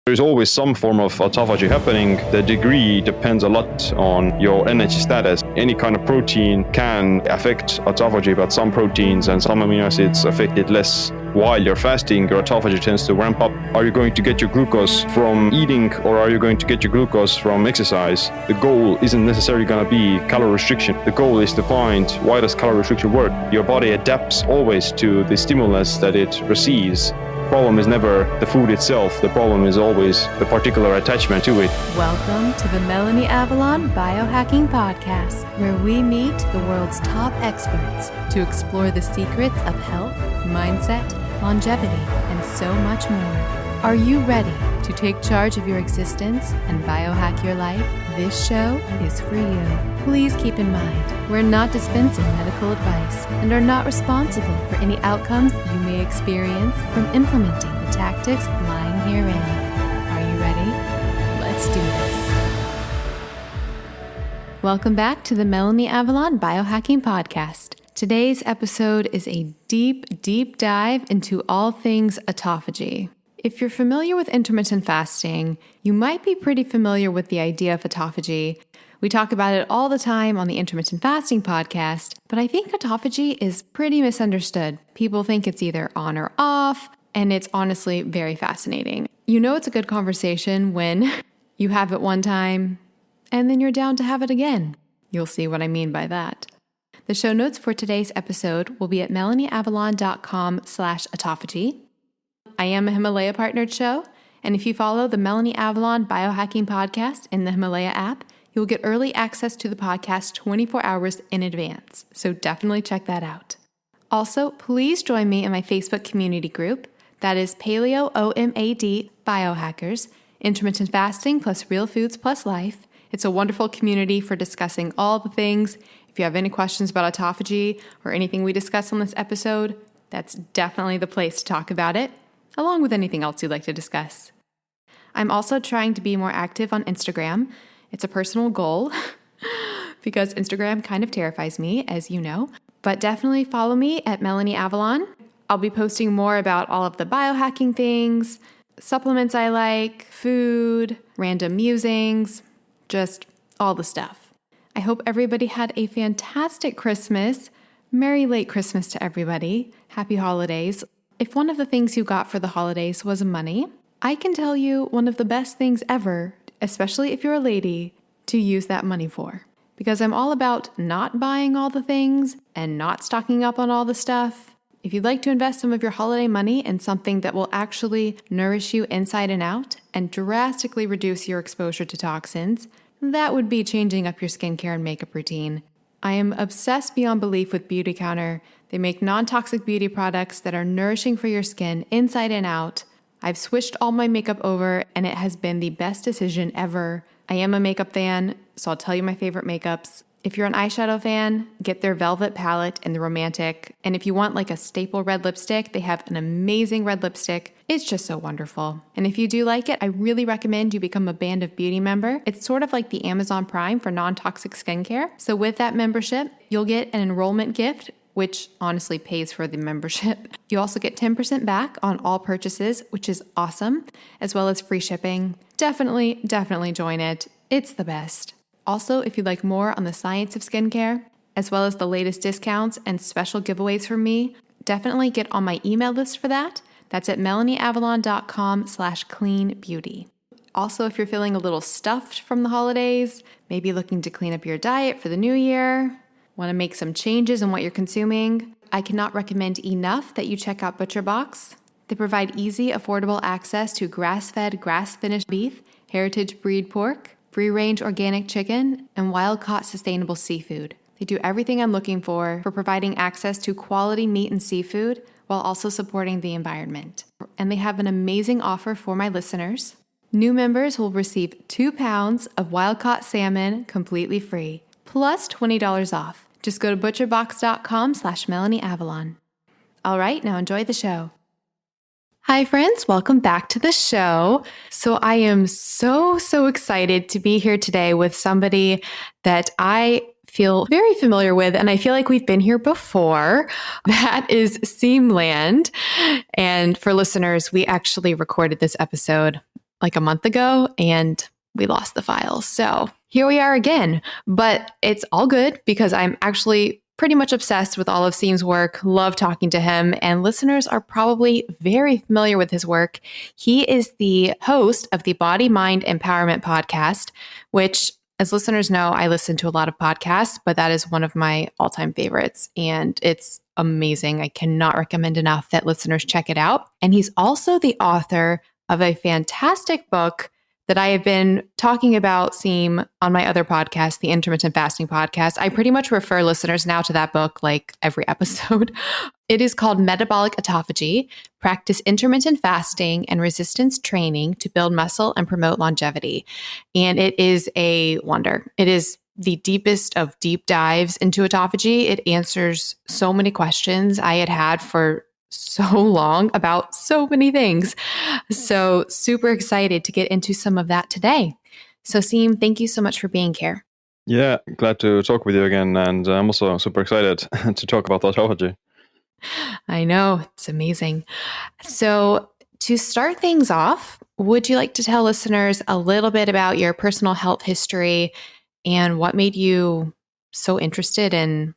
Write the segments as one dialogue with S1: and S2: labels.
S1: There's always some form of autophagy happening. The degree depends a lot on your energy status. Any kind of protein can affect autophagy, but some proteins and some amino acids affect it less. While you're fasting, your autophagy tends to ramp up. Are you going to get your glucose from eating, or are you going to get your glucose from exercise? The goal isn't necessarily going to be calorie restriction. The goal is to find, why does calorie restriction work? Your body adapts always to the stimulus that it receives. The problem is never the food itself. The problem is always the particular attachment to it.
S2: Welcome to the Melanie Avalon Biohacking Podcast, where we meet the world's top experts to explore the secrets of health, mindset, longevity, and so much more. Are you ready to take charge of your existence and biohack your life? This show is for you. Please keep in mind, we're not dispensing medical advice and are not responsible for any outcomes you may experience from implementing the tactics lying herein. Are you ready? Let's do this. Welcome back to the Melanie Avalon Biohacking Podcast. Today's episode is a deep dive into all things autophagy. If you're familiar with intermittent fasting, you might be pretty familiar with the idea of autophagy. We talk about it all the time on the Intermittent Fasting podcast, but I think autophagy is pretty misunderstood. People think it's either on or off, and it's honestly very fascinating. You know it's a good conversation when you have it one time, and then you're down to have it again. You'll see what I mean by that. The show notes for today's episode will be at melanieavalon.com/autophagy. I am a Himalaya partnered show, and if you follow the Melanie Avalon Biohacking Podcast in the Himalaya app, you'll get early access to the podcast 24 hours in advance, so definitely check that out. Also, please join me in my Facebook community group, that is Paleo OMAD Biohackers, Intermittent Fasting plus Real Foods plus Life. It's a wonderful community for discussing all the things. If you have any questions about autophagy or anything we discuss on this episode, that's definitely the place to talk about it, along with anything else you'd like to discuss. I'm also trying to be more active on Instagram. It's a personal goal because Instagram kind of terrifies me, as you know, but definitely follow me at Melanie Avalon. I'll be posting more about all of the biohacking things, supplements I like, food, random musings, just all the stuff. I hope everybody had a fantastic Christmas. Merry late Christmas to everybody. Happy holidays. If one of the things you got for the holidays was money, I can tell you one of the best things ever, especially if you're a lady, to use that money for. Because I'm all about not buying all the things and not stocking up on all the stuff. If you'd like to invest some of your holiday money in something that will actually nourish you inside and out and drastically reduce your exposure to toxins, that would be changing up your skincare and makeup routine. I am obsessed beyond belief with Beauty Counter. They make non-toxic beauty products that are nourishing for your skin inside and out. I've switched all my makeup over, and it has been the best decision ever. I am a makeup fan, so I'll tell you my favorite makeups. If you're an eyeshadow fan, get their Velvet palette and the Romantic. And if you want like a staple red lipstick, they have an amazing red lipstick. It's just so wonderful. And if you do like it, I really recommend you become a Band of Beauty member. It's sort of like the Amazon Prime for non-toxic skincare. So with that membership, you'll get an enrollment gift, which honestly pays for the membership. You also get 10% back on all purchases, which is awesome, as well as free shipping. Definitely join it. It's the best. Also, if you'd like more on the science of skincare, as well as the latest discounts and special giveaways from me, definitely get on my email list for that. That's at melanieavalon.com/cleanbeauty. Also, if you're feeling a little stuffed from the holidays, maybe looking to clean up your diet for the new year, want to make some changes in what you're consuming, I cannot recommend enough that you check out ButcherBox. They provide easy, affordable access to grass-fed, grass-finished beef, heritage breed pork, free-range organic chicken, and wild-caught sustainable seafood. They do everything I'm looking for providing access to quality meat and seafood while also supporting the environment. And they have an amazing offer for my listeners. New members will receive 2 pounds of wild-caught salmon completely free, plus $20 off. Just go to butcherbox.com/MelanieAvalon. All right, now enjoy the show. Hi friends, welcome back to the show. So I am so excited to be here today with somebody that I feel very familiar with, and I feel like we've been here before. That is Siim Land. And for listeners, we actually recorded this episode like a month ago and we lost the files. So here we are again, but it's all good because I'm actually pretty much obsessed with all of Siim's work, love talking to him, and listeners are probably very familiar with his work. He is the host of the Body Mind Empowerment podcast, which, as listeners know, I listen to a lot of podcasts, but that is one of my all-time favorites, and it's amazing. I cannot recommend enough that listeners check it out. And he's also the author of a fantastic book that I have been talking about, Siim, on my other podcast, the Intermittent Fasting podcast. I pretty much refer listeners now to that book like every episode. It is called Metabolic Autophagy: Practice Intermittent Fasting and Resistance Training to Build Muscle and Promote Longevity. And it is a wonder. It is the deepest of deep dives into autophagy. It answers so many questions I had for so long about so many things. So super excited to get into some of that today. So Siim, thank you so much for being here.
S1: Yeah, glad to talk with you again. And I'm also super excited to talk about autophagy.
S2: I know, it's amazing. So to start things off, would you like to tell listeners a little bit about your personal health history and what made you so interested in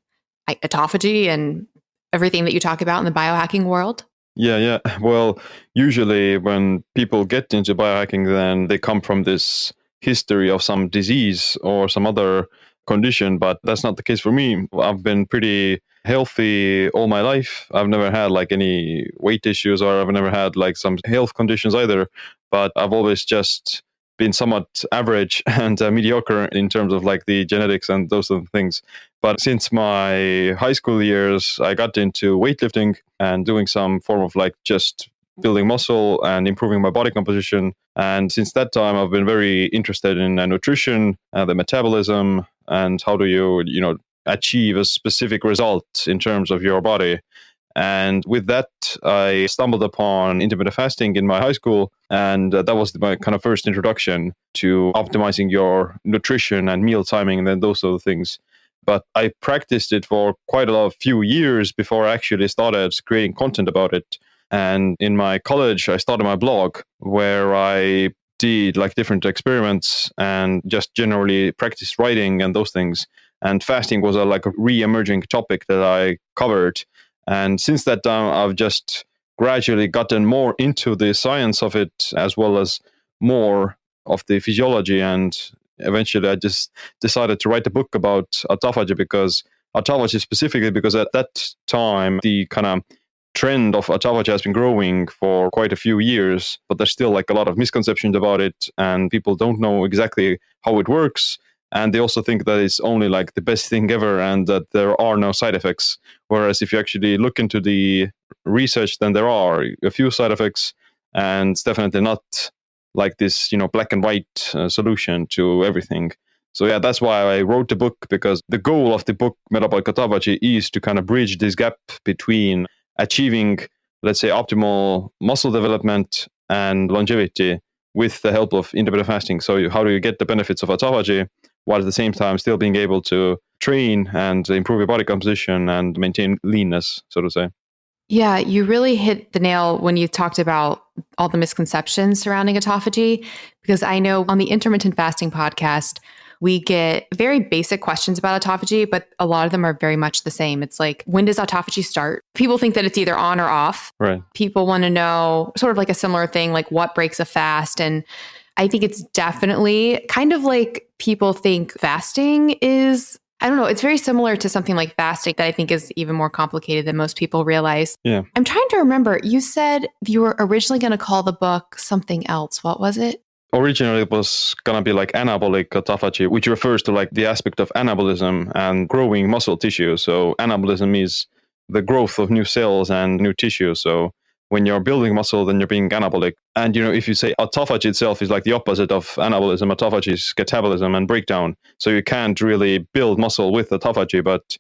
S2: autophagy and everything that you talk about in the biohacking world?
S1: Yeah. Well, usually when people get into biohacking, then they come from this history of some disease or some other condition, but that's not the case for me. I've been pretty healthy all my life. I've never had like any weight issues, or I've never had like some health conditions either, but I've always just been somewhat average and mediocre in terms of like the genetics and those sort of things. But since my high school years, I got into weightlifting and doing some form of like just building muscle and improving my body composition. And since that time, I've been very interested in nutrition, the metabolism, and how do you achieve a specific result in terms of your body. And with that, I stumbled upon intermittent fasting in my high school. And that was my kind of first introduction to optimizing your nutrition and meal timing and then those sort of things. But I practiced it for quite a few years before I actually started creating content about it. And in my college, I started my blog where I did like different experiments and just generally practiced writing and those things. And fasting was like a re-emerging topic that I covered. And since that time, I've just gradually gotten more into the science of it, as well as more of the physiology. And eventually, I just decided to write a book about autophagy, because autophagy specifically, because at that time, the kind of trend of autophagy has been growing for quite a few years, but there's still like a lot of misconceptions about it, and people don't know exactly how it works. And they also think that it's only like the best thing ever and that there are no side effects. Whereas if you actually look into the research, then there are a few side effects, and it's definitely not like this, black and white solution to everything. So yeah, that's why I wrote the book, because the goal of the book, Metabolic Autophagy, is to kind of bridge this gap between achieving, let's say, optimal muscle development and longevity with the help of intermittent fasting. So how do you get the benefits of autophagy while at the same time still being able to train and improve your body composition and maintain leanness, so to say?
S2: Yeah, you really hit the nail when you talked about all the misconceptions surrounding autophagy, because I know on the Intermittent Fasting podcast, we get very basic questions about autophagy, but a lot of them are very much the same. It's like, when does autophagy start? People think that it's either on or off.
S1: Right.
S2: People want to know sort of like a similar thing, like what breaks a fast. And I think it's definitely kind of like people think fasting is, I don't know, it's very similar to something like fasting that I think is even more complicated than most people realize.
S1: Yeah.
S2: I'm trying to remember, you said you were originally going to call the book something else. What was it?
S1: Originally, it was going to be like anabolic autophagy, which refers to like the aspect of anabolism and growing muscle tissue. So anabolism is the growth of new cells and new tissue. So when you're building muscle, then you're being anabolic. And, if you say autophagy itself is like the opposite of anabolism, autophagy is catabolism and breakdown. So you can't really build muscle with autophagy, but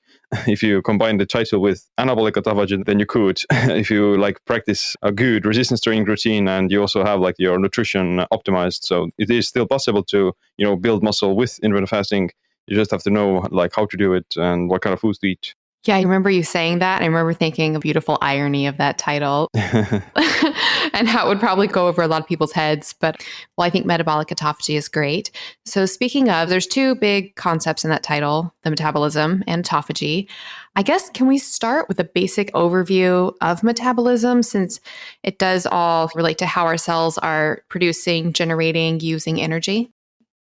S1: if you combine the title with anabolic autophagy, then you could. If you like practice a good resistance training routine and you also have like your nutrition optimized. So it is still possible to, build muscle with intermittent fasting. You just have to know like how to do it and what kind of foods to eat.
S2: Yeah, I remember you saying that. I remember thinking a beautiful irony of that title. And and how it would probably go over a lot of people's heads. But I think metabolic autophagy is great. So speaking of, there's two big concepts in that title, the metabolism and autophagy. I guess, can we start with a basic overview of metabolism, since it does all relate to how our cells are producing, generating, using energy?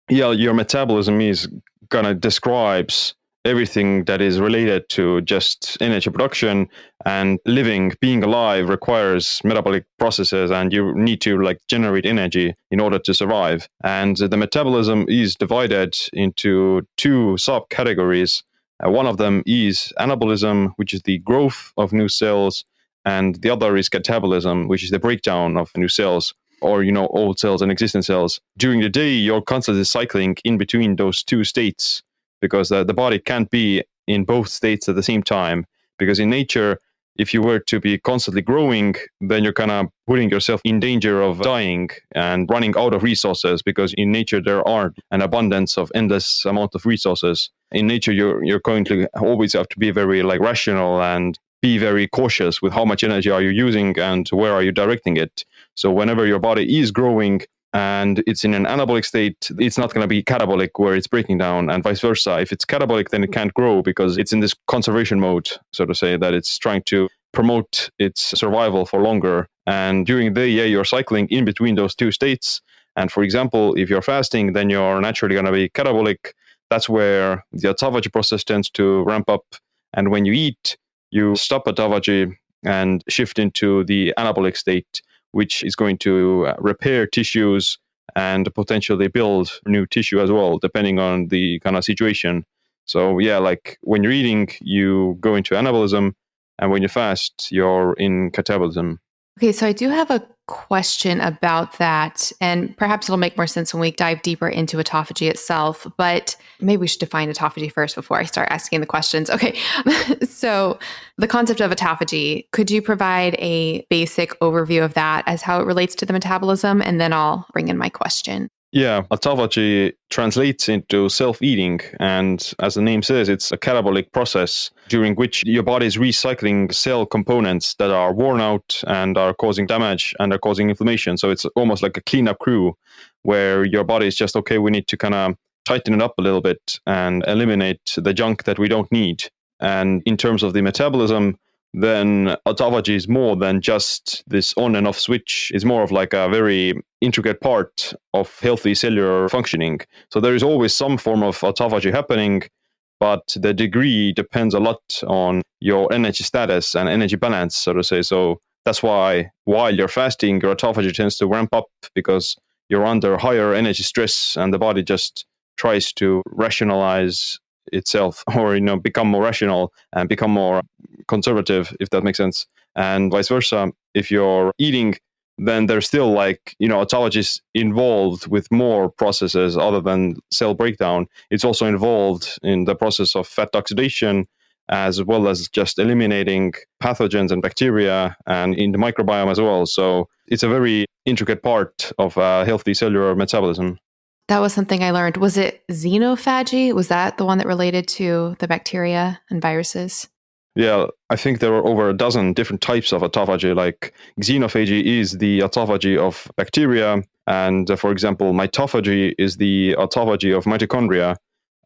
S1: Yeah, your metabolism is gonna describes everything that is related to just energy production, and living, being alive requires metabolic processes, and you need to like generate energy in order to survive. And the metabolism is divided into two subcategories. One of them is anabolism, which is the growth of new cells, and the other is catabolism, which is the breakdown of new cells, or old cells and existing cells. During the day, you're constantly cycling in between those two states, because the body can't be in both states at the same time. Because in nature, if you were to be constantly growing, then you're kind of putting yourself in danger of dying and running out of resources, because in nature there aren't an abundance of endless amount of resources. In nature, you're going to always have to be very rational and be very cautious with how much energy are you using and where are you directing it. So whenever your body is growing and it's in an anabolic state, it's not going to be catabolic where it's breaking down, and vice versa. If it's catabolic, then it can't grow because it's in this conservation mode, so to say, that it's trying to promote its survival for longer. And during the day, you're cycling in between those two states. And for example, if you're fasting, then you're naturally going to be catabolic. That's where the autophagy process tends to ramp up. And when you eat, you stop autophagy and shift into the anabolic state, which is going to repair tissues and potentially build new tissue as well, depending on the kind of situation. So yeah, like when you're eating, you go into anabolism, and when you fast, you're in catabolism.
S2: Okay, so I do have a question about that, and perhaps it'll make more sense when we dive deeper into autophagy itself, but maybe we should define autophagy first before I start asking the questions. Okay, so the concept of autophagy, could you provide a basic overview of that as how it relates to the metabolism, and then I'll bring in my question.
S1: Yeah, autophagy translates into self-eating, and as the name says, it's a catabolic process during which your body is recycling cell components that are worn out and are causing damage and are causing inflammation. So it's almost like a cleanup crew where your body is just, okay, we need to kind of tighten it up a little bit and eliminate the junk that we don't need. And in terms of the metabolism, then autophagy is more than just this on and off switch. It's more of like a very intricate part of healthy cellular functioning. So there is always some form of autophagy happening, but the degree depends a lot on your energy status and energy balance, so to say. So that's why while you're fasting, your autophagy tends to ramp up because you're under higher energy stress, and the body just tries to rationalize itself, or become more rational and become more conservative, if that makes sense. And vice versa, if you're eating, then there's still autophagy is involved with more processes other than cell breakdown. It's also involved in the process of fat oxidation, as well as just eliminating pathogens and bacteria, and in the microbiome as well. So it's a very intricate part of healthy cellular metabolism.
S2: That was something I learned. Was it xenophagy? Was that the one that related to the bacteria and viruses?
S1: Yeah, I think there are over a dozen different types of autophagy. Like xenophagy is the autophagy of bacteria. And for example, mitophagy is the autophagy of mitochondria.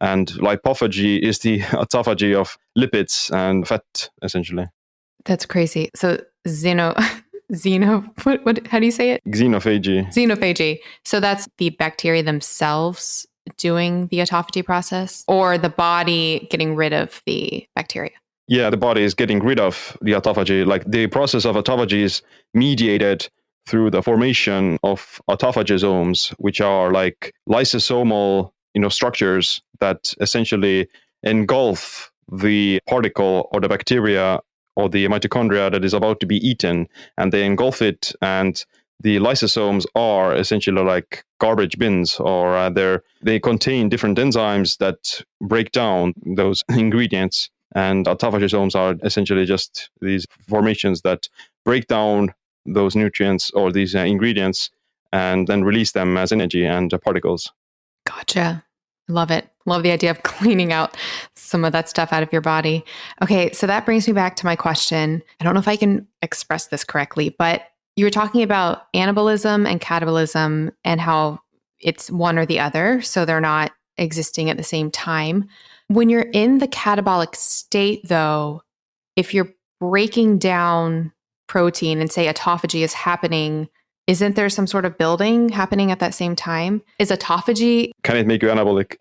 S1: And lipophagy is the autophagy of lipids and fat, essentially.
S2: That's crazy. So how do you say it?
S1: Xenophagy.
S2: Xenophagy. So that's the bacteria themselves doing the autophagy process, or the body getting rid of the bacteria?
S1: Yeah, the body is getting rid of the autophagy. Like the process of autophagy is mediated through the formation of autophagosomes, which are like lysosomal, structures that essentially engulf the particle or the bacteria or the mitochondria that is about to be eaten, and they engulf it. And the lysosomes are essentially like garbage bins, or they contain different enzymes that break down those ingredients. And autophagosomes are essentially just these formations that break down those nutrients or these ingredients and then release them as energy and particles.
S2: Gotcha. Love it. Love the idea of cleaning out some of that stuff out of your body. Okay, so that brings me back to my question. I don't know if I can express this correctly, but You were talking about anabolism and catabolism and how it's one or the other, so they're not existing at the same time. When you're in the catabolic state, though, if you're breaking down protein and say autophagy is happening, isn't there some sort of building happening at that same time? Is autophagy...
S1: Can it make you anabolic?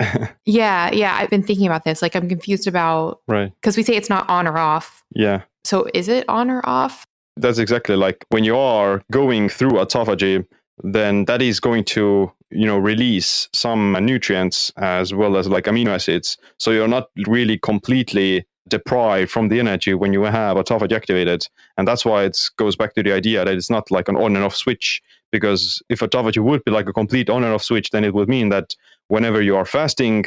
S2: Yeah. I've been thinking about this. Like, I'm confused about...
S1: Right.
S2: Because we say it's not on or off.
S1: Yeah.
S2: So is it on or off?
S1: That's exactly like when you are going through autophagy, then that is going to, release some nutrients as well as like amino acids. So you're not really completely deprived from the energy when you have autophagy activated. And that's why it goes back to the idea that it's not like an on and off switch, because if autophagy would be like a complete on and off switch, then it would mean that whenever you are fasting,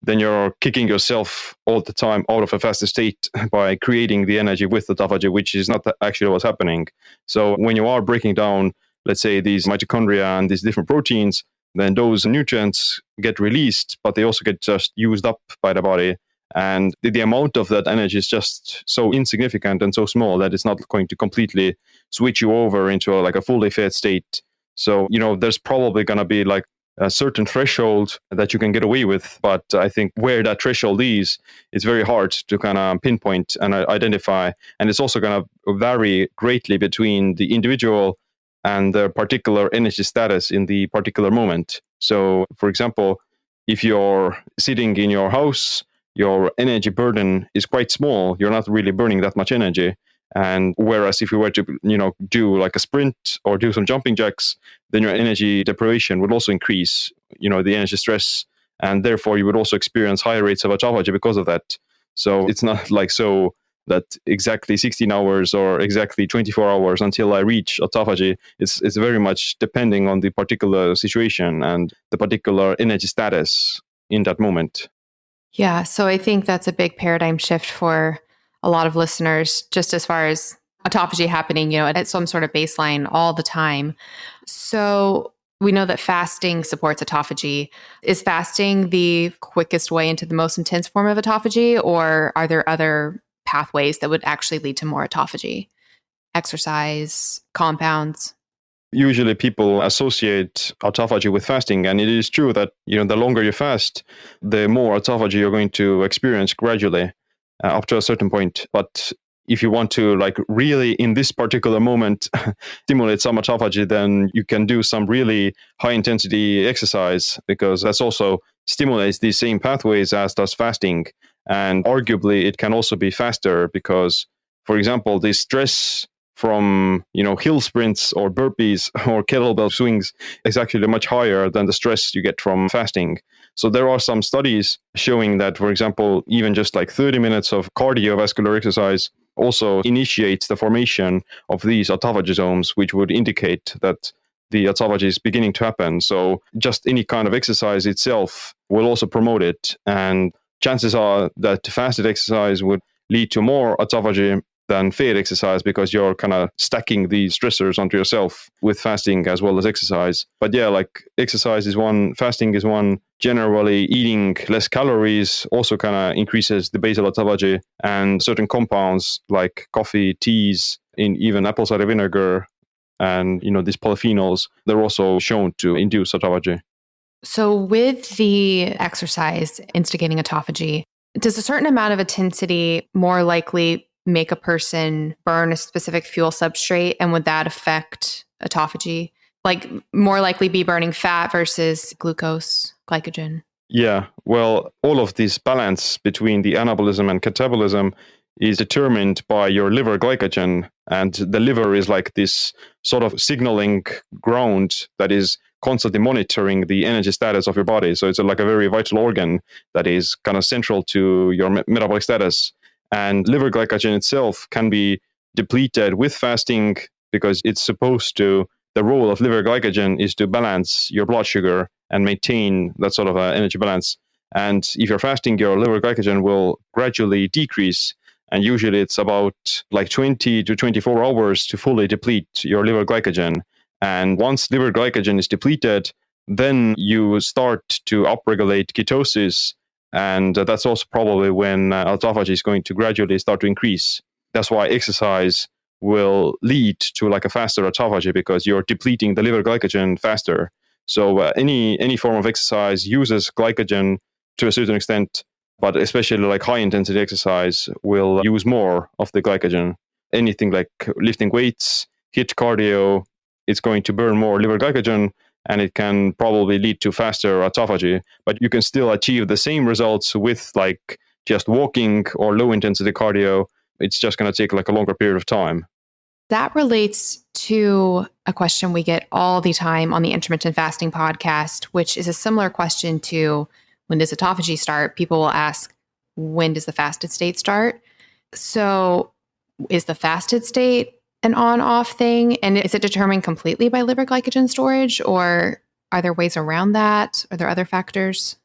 S1: then you're kicking yourself all the time out of a fasted state by creating the energy with autophagy, which is not actually what's happening. So when you are breaking down, let's say, these mitochondria and these different proteins, then those nutrients get released, but they also get just used up by the body. And the amount of that energy is just so insignificant and so small that it's not going to completely switch you over into a fully fed state. So, there's probably going to be like a certain threshold that you can get away with. But I think where that threshold is, it's very hard to kind of pinpoint and identify. And it's also going to vary greatly between the individual and their particular energy status in the particular moment. So, for example, if you're sitting in your house, your energy burden is quite small. You're not really burning that much energy. And whereas if you were to, do like a sprint or do some jumping jacks, then your energy deprivation would also increase, the energy stress. And therefore you would also experience higher rates of autophagy because of that. So it's not like so that exactly 16 hours or exactly 24 hours until I reach autophagy. It's very much depending on the particular situation and the particular energy status in that moment.
S2: Yeah. So I think that's a big paradigm shift for a lot of listeners, just as far as autophagy happening, at some sort of baseline all the time. So we know that fasting supports autophagy. Is fasting the quickest way into the most intense form of autophagy, or are there other pathways that would actually lead to more autophagy? Exercise, compounds?
S1: Usually people associate autophagy with fasting, and it is true that the longer you fast, the more autophagy you're going to experience gradually up to a certain point. But if you want to really in this particular moment stimulate some autophagy, then you can do some really high intensity exercise, because that's also stimulates these same pathways as does fasting. And arguably it can also be faster because, for example, the stress from hill sprints or burpees or kettlebell swings is actually much higher than the stress you get from fasting. So there are some studies showing that, for example, even just 30 minutes of cardiovascular exercise also initiates the formation of these autophagosomes, which would indicate that the autophagy is beginning to happen. So just any kind of exercise itself will also promote it. And chances are that fasted exercise would lead to more autophagy than fed exercise, because you're kind of stacking these stressors onto yourself with fasting as well as exercise. But yeah, exercise is one, fasting is one. Generally, eating less calories also kind of increases the basal autophagy, and certain compounds like coffee, teas, in even apple cider vinegar, and these polyphenols, they're also shown to induce autophagy.
S2: So with the exercise instigating autophagy, does a certain amount of intensity more likely make a person burn a specific fuel substrate, and would that affect autophagy? More likely be burning fat versus glucose, glycogen?
S1: Yeah, well, all of this balance between the anabolism and catabolism is determined by your liver glycogen. And the liver is like this sort of signaling ground that is constantly monitoring the energy status of your body. So it's like a very vital organ that is kind of central to your metabolic status. And liver glycogen itself can be depleted with fasting, because it's supposed to, the role of liver glycogen is to balance your blood sugar and maintain that sort of energy balance. And if you're fasting, your liver glycogen will gradually decrease. And usually it's about 20 to 24 hours to fully deplete your liver glycogen. And once liver glycogen is depleted, then you start to upregulate ketosis. And that's also probably when autophagy is going to gradually start to increase. That's why exercise will lead to like a faster autophagy because you're depleting the liver glycogen faster. So any form of exercise uses glycogen to a certain extent, but especially like high intensity exercise will use more of the glycogen. Anything like lifting weights, HIIT cardio, it's going to burn more liver glycogen, and it can probably lead to faster autophagy. But you can still achieve the same results with like just walking or low intensity cardio. It's just going to take like a longer period of time.
S2: That relates to a question we get all the time on the intermittent fasting podcast, which is a similar question to when does autophagy start? People will ask, when does the fasted state start? So is the fasted state an on-off thing? And is it determined completely by liver glycogen storage, or are there ways around that? Are there other factors?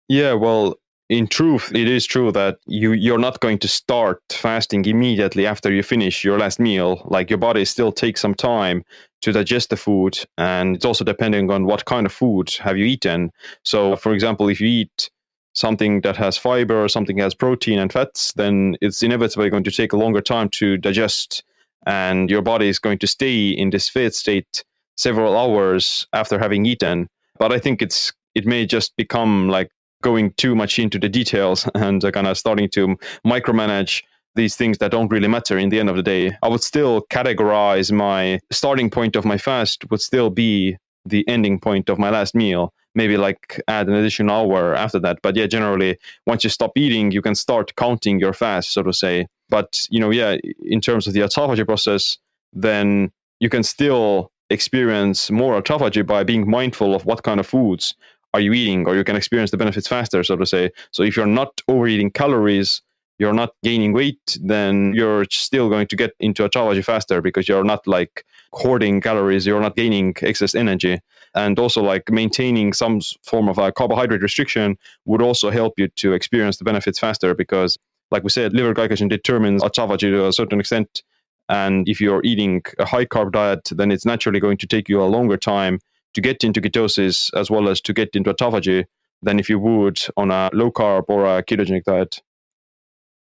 S1: Yeah, well, in truth, it is true that you're not going to start fasting immediately after you finish your last meal. Like your body still takes some time to digest the food, and it's also depending on what kind of food have you eaten. So, for example, if you eat something that has fiber or something that has protein and fats, then it's inevitably going to take a longer time to digest, and your body is going to stay in this fed state several hours after having eaten. But I think it may just become like going too much into the details and kind of starting to micromanage these things that don't really matter in the end of the day. I would still categorize my starting point of my fast would still be the ending point of my last meal, maybe like add an additional hour after that. But yeah, generally, once you stop eating, you can start counting your fast, so to say. But, in terms of the autophagy process, then you can still experience more autophagy by being mindful of what kind of foods are you eating, or you can experience the benefits faster, so to say. So if you're not overeating calories, you're not gaining weight, then you're still going to get into autophagy faster because you're not like hoarding calories, you're not gaining excess energy. And also like maintaining some form of a carbohydrate restriction would also help you to experience the benefits faster because, like we said, liver glycogen determines autophagy to a certain extent. And if you're eating a high carb diet, then it's naturally going to take you a longer time to get into ketosis as well as to get into autophagy than if you would on a low carb or a ketogenic diet.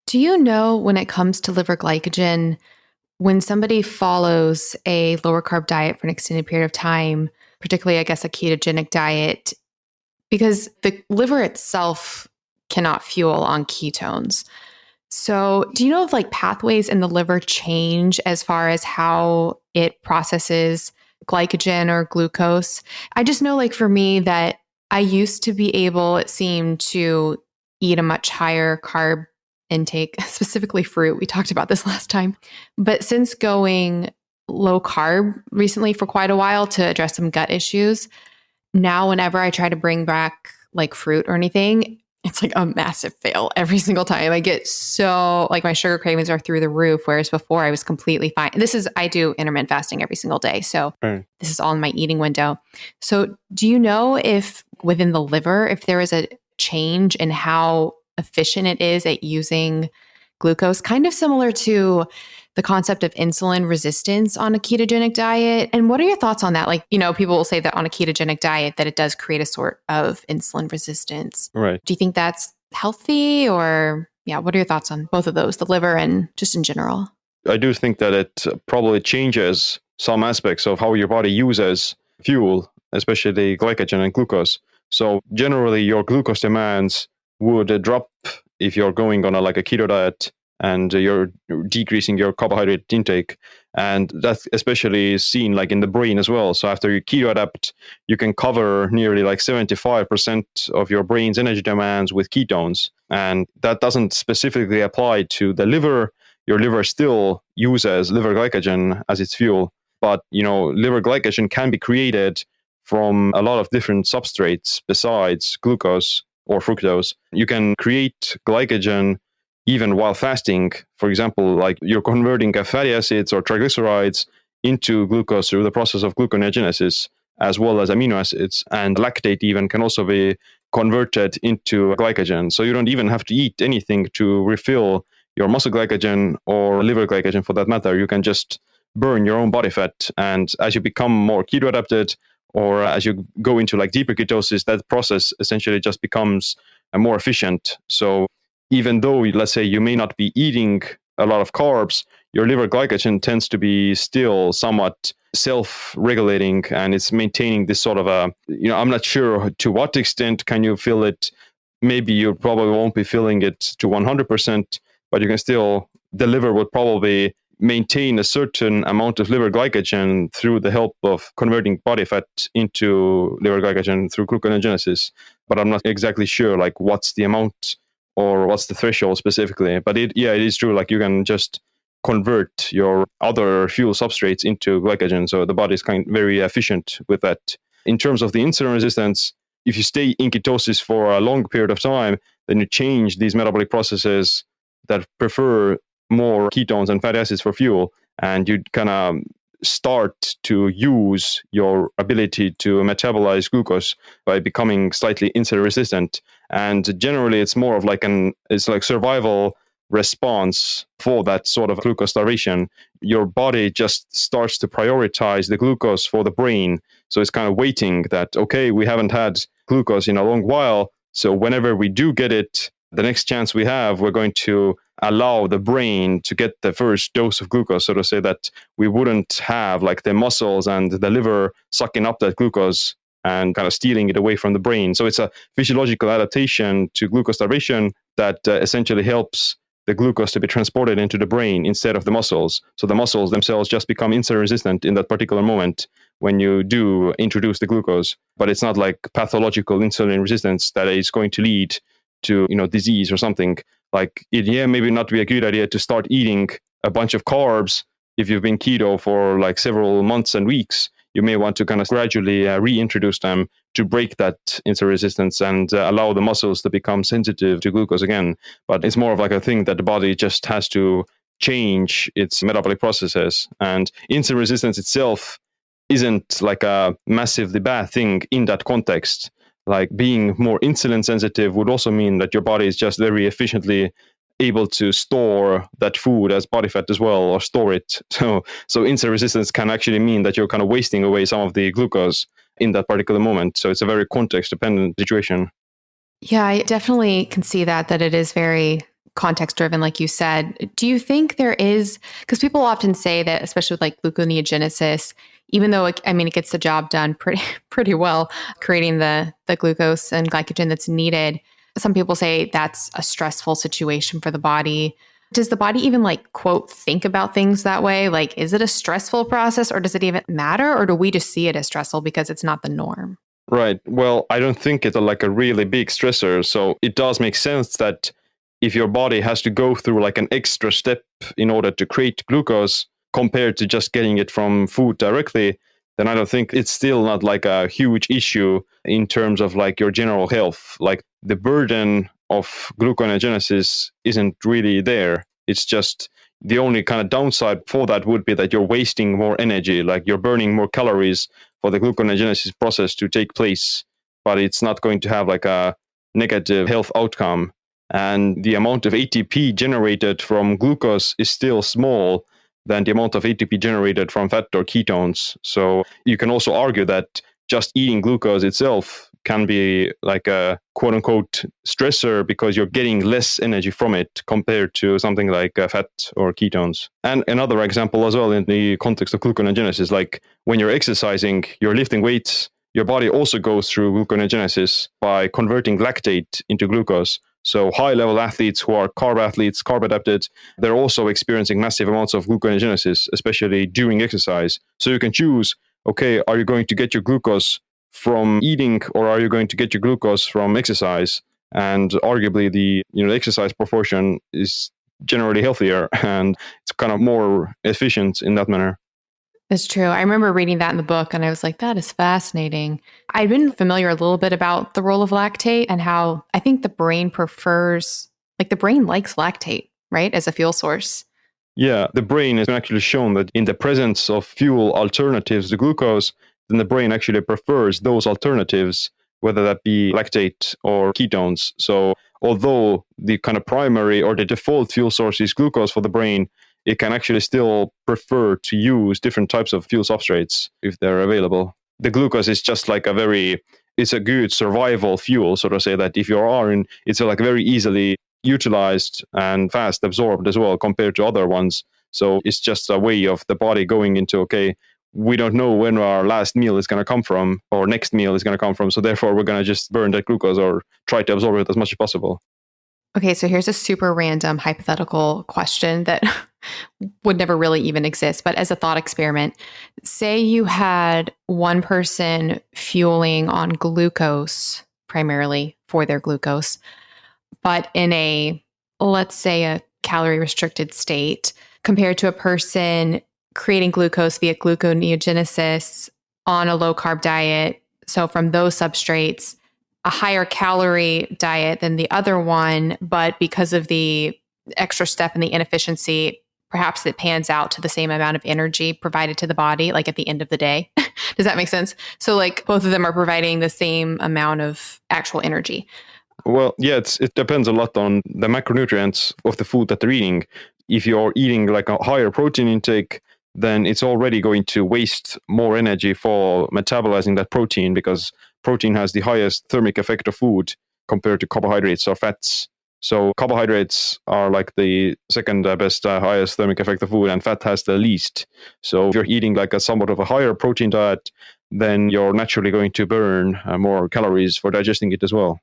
S2: Do you know when it comes to liver glycogen, when somebody follows a lower carb diet for an extended period of time, particularly, I guess, a ketogenic diet, because the liver itself cannot fuel on ketones. So do you know if like pathways in the liver change as far as how it processes glycogen or glucose? I just know like for me that I used to be able, it seemed, to eat a much higher carb intake, specifically fruit. We talked about this last time. But since going low carb recently for quite a while to address some gut issues, now whenever I try to bring back like fruit or anything, it's like a massive fail every single time. I get so like my sugar cravings are through the roof, whereas before I was completely fine. I do intermittent fasting every single day. So This is all in my eating window. So do you know if within the liver, if there is a change in how efficient it is at using glucose, kind of similar to the concept of insulin resistance on a ketogenic diet? And what are your thoughts on that? Like, people will say that on a ketogenic diet that it does create a sort of insulin resistance.
S1: Right.
S2: Do you think that's healthy, or what are your thoughts on both of those, the liver and just in general?
S1: I do think that it probably changes some aspects of how your body uses fuel, especially glycogen and glucose. So generally your glucose demands would drop if you're going on a keto diet and you're decreasing your carbohydrate intake. And that's especially seen like in the brain as well. So after you keto adapt, you can cover nearly like 75% of your brain's energy demands with ketones. And that doesn't specifically apply to the liver. Your liver still uses liver glycogen as its fuel. But, liver glycogen can be created from a lot of different substrates besides glucose or fructose. You can create glycogen even while fasting. For example, like you're converting fatty acids or triglycerides into glucose through the process of gluconeogenesis, as well as amino acids. And lactate even can also be converted into glycogen. So you don't even have to eat anything to refill your muscle glycogen or liver glycogen for that matter. You can just burn your own body fat. And as you become more keto adapted, or as you go into deeper ketosis, that process essentially just becomes more efficient. So even though, let's say, you may not be eating a lot of carbs, your liver glycogen tends to be still somewhat self-regulating, and it's maintaining this sort of I'm not sure to what extent can you feel it. Maybe you probably won't be feeling it to 100%, but you can still, the liver would probably maintain a certain amount of liver glycogen through the help of converting body fat into liver glycogen through gluconeogenesis. But I'm not exactly sure like what's the amount or what's the threshold specifically. But it is true. Like you can just convert your other fuel substrates into glycogen. So the body is very efficient with that. In terms of the insulin resistance, if you stay in ketosis for a long period of time, then you change these metabolic processes that prefer more ketones and fatty acids for fuel, and you kind of start to use your ability to metabolize glucose by becoming slightly insulin resistant. And generally, it's more of like survival response for that sort of glucose starvation. Your body just starts to prioritize the glucose for the brain. So it's kind of waiting that, okay, we haven't had glucose in a long while. So whenever we do get it, the next chance we have, we're going to allow the brain to get the first dose of glucose, so to say, that we wouldn't have like the muscles and the liver sucking up that glucose and kind of stealing it away from the brain. So it's a physiological adaptation to glucose starvation that essentially helps the glucose to be transported into the brain instead of the muscles. So the muscles themselves just become insulin resistant in that particular moment when you do introduce the glucose. But it's not like pathological insulin resistance that is going to lead to disease or something. Like maybe not be a good idea to start eating a bunch of carbs if you've been keto for like several months and weeks. You may want to kind of gradually reintroduce them to break that insulin resistance and allow the muscles to become sensitive to glucose again. But it's more of like a thing that the body just has to change its metabolic processes. And insulin resistance itself isn't like a massively bad thing in that context. Like being more insulin sensitive would also mean that your body is just very efficiently able to store that food as body fat as well, or store it. So insulin resistance can actually mean that you're kind of wasting away some of the glucose in that particular moment. So it's a very context dependent situation.
S2: Yeah, I definitely can see that it is very context driven, like you said. Do you think there is, because people often say that, especially with like gluconeogenesis, even though it gets the job done pretty well, creating the glucose and glycogen that's needed, some people say that's a stressful situation for the body. Does the body even like, quote, think about things that way? Like, is it a stressful process, or does it even matter? Or do we just see it as stressful because it's not the norm?
S1: Right. Well, I don't think it's like a really big stressor. So it does make sense that if your body has to go through like an extra step in order to create glucose compared to just getting it from food directly, then I don't think it's still not like a huge issue in terms of like your general health. Like the burden of gluconeogenesis isn't really there. It's just the only kind of downside for that would be that you're wasting more energy, like you're burning more calories for the gluconeogenesis process to take place, but it's not going to have like a negative health outcome. And the amount of ATP generated from glucose is still small than the amount of ATP generated from fat or ketones. So you can also argue that just eating glucose itself can be like a quote unquote stressor because you're getting less energy from it compared to something like fat or ketones. And another example as well in the context of gluconeogenesis, like when you're exercising, you're lifting weights, your body also goes through gluconeogenesis by converting lactate into glucose. So high-level athletes who are carb athletes, carb adapted, they're also experiencing massive amounts of gluconeogenesis, especially during exercise. So you can choose, okay, are you going to get your glucose from eating or are you going to get your glucose from exercise? And arguably the exercise proportion is generally healthier and it's kind of more efficient in that manner.
S2: It's true. I remember reading that in the book and I was like, that is fascinating. I've been familiar a little bit about the role of lactate and how I think the brain the brain likes lactate, right, as a fuel source.
S1: Yeah, the brain has actually shown that in the presence of fuel alternatives to glucose, then the brain actually prefers those alternatives, whether that be lactate or ketones. So although the kind of primary or the default fuel source is glucose for the brain, it can actually still prefer to use different types of fuel substrates if they're available. The glucose is just like it's a good survival fuel, so to say, that if you are in, it's like very easily utilized and fast absorbed as well compared to other ones. So it's just a way of the body going into, okay, we don't know when our last meal is going to come from or next meal is going to come from. So therefore, we're going to just burn that glucose or try to absorb it as much as possible.
S2: Okay, so here's a super random hypothetical question that would never really even exist, but as a thought experiment, say you had one person fueling on glucose primarily for their glucose, but in let's say a calorie restricted state compared to a person creating glucose via gluconeogenesis on a low carb diet. So from those substrates, a higher calorie diet than the other one, but because of the extra step and the inefficiency, perhaps it pans out to the same amount of energy provided to the body, like at the end of the day. Does that make sense? So like both of them are providing the same amount of actual energy.
S1: Well, yeah, it depends a lot on the macronutrients of the food that they're eating. If you're eating like a higher protein intake, then it's already going to waste more energy for metabolizing that protein, because protein has the highest thermic effect of food compared to carbohydrates or fats. So carbohydrates are like the second best, highest thermic effect of food, and fat has the least. So if you're eating like a somewhat of a higher protein diet, then you're naturally going to burn more calories for digesting it as well.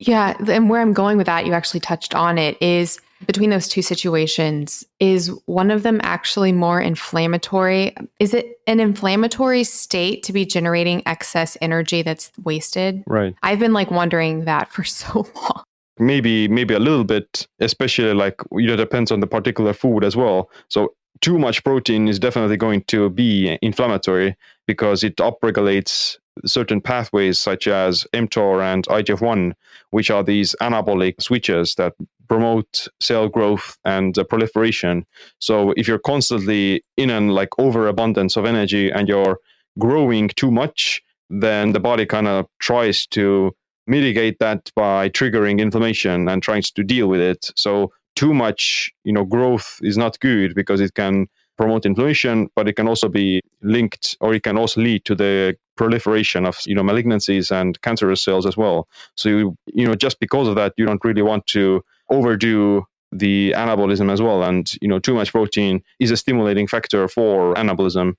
S2: Yeah, and where I'm going with that, you actually touched on it, is between those two situations, is one of them actually more inflammatory? Is it an inflammatory state to be generating excess energy that's wasted?
S1: Right.
S2: I've been like wondering that for so long.
S1: Maybe a little bit, especially like, depends on the particular food as well. So too much protein is definitely going to be inflammatory because it upregulates certain pathways such as mTOR and IGF-1, which are these anabolic switches that promote cell growth and proliferation. So if you're constantly in an like overabundance of energy and you're growing too much, then the body kind of tries to mitigate that by triggering inflammation and trying to deal with it. So too much, growth is not good because it can promote inflammation, but it can also be linked, or it can also lead to the proliferation of, malignancies and cancerous cells as well. So, just because of that, you don't really want to overdo the anabolism as well. And, too much protein is a stimulating factor for anabolism.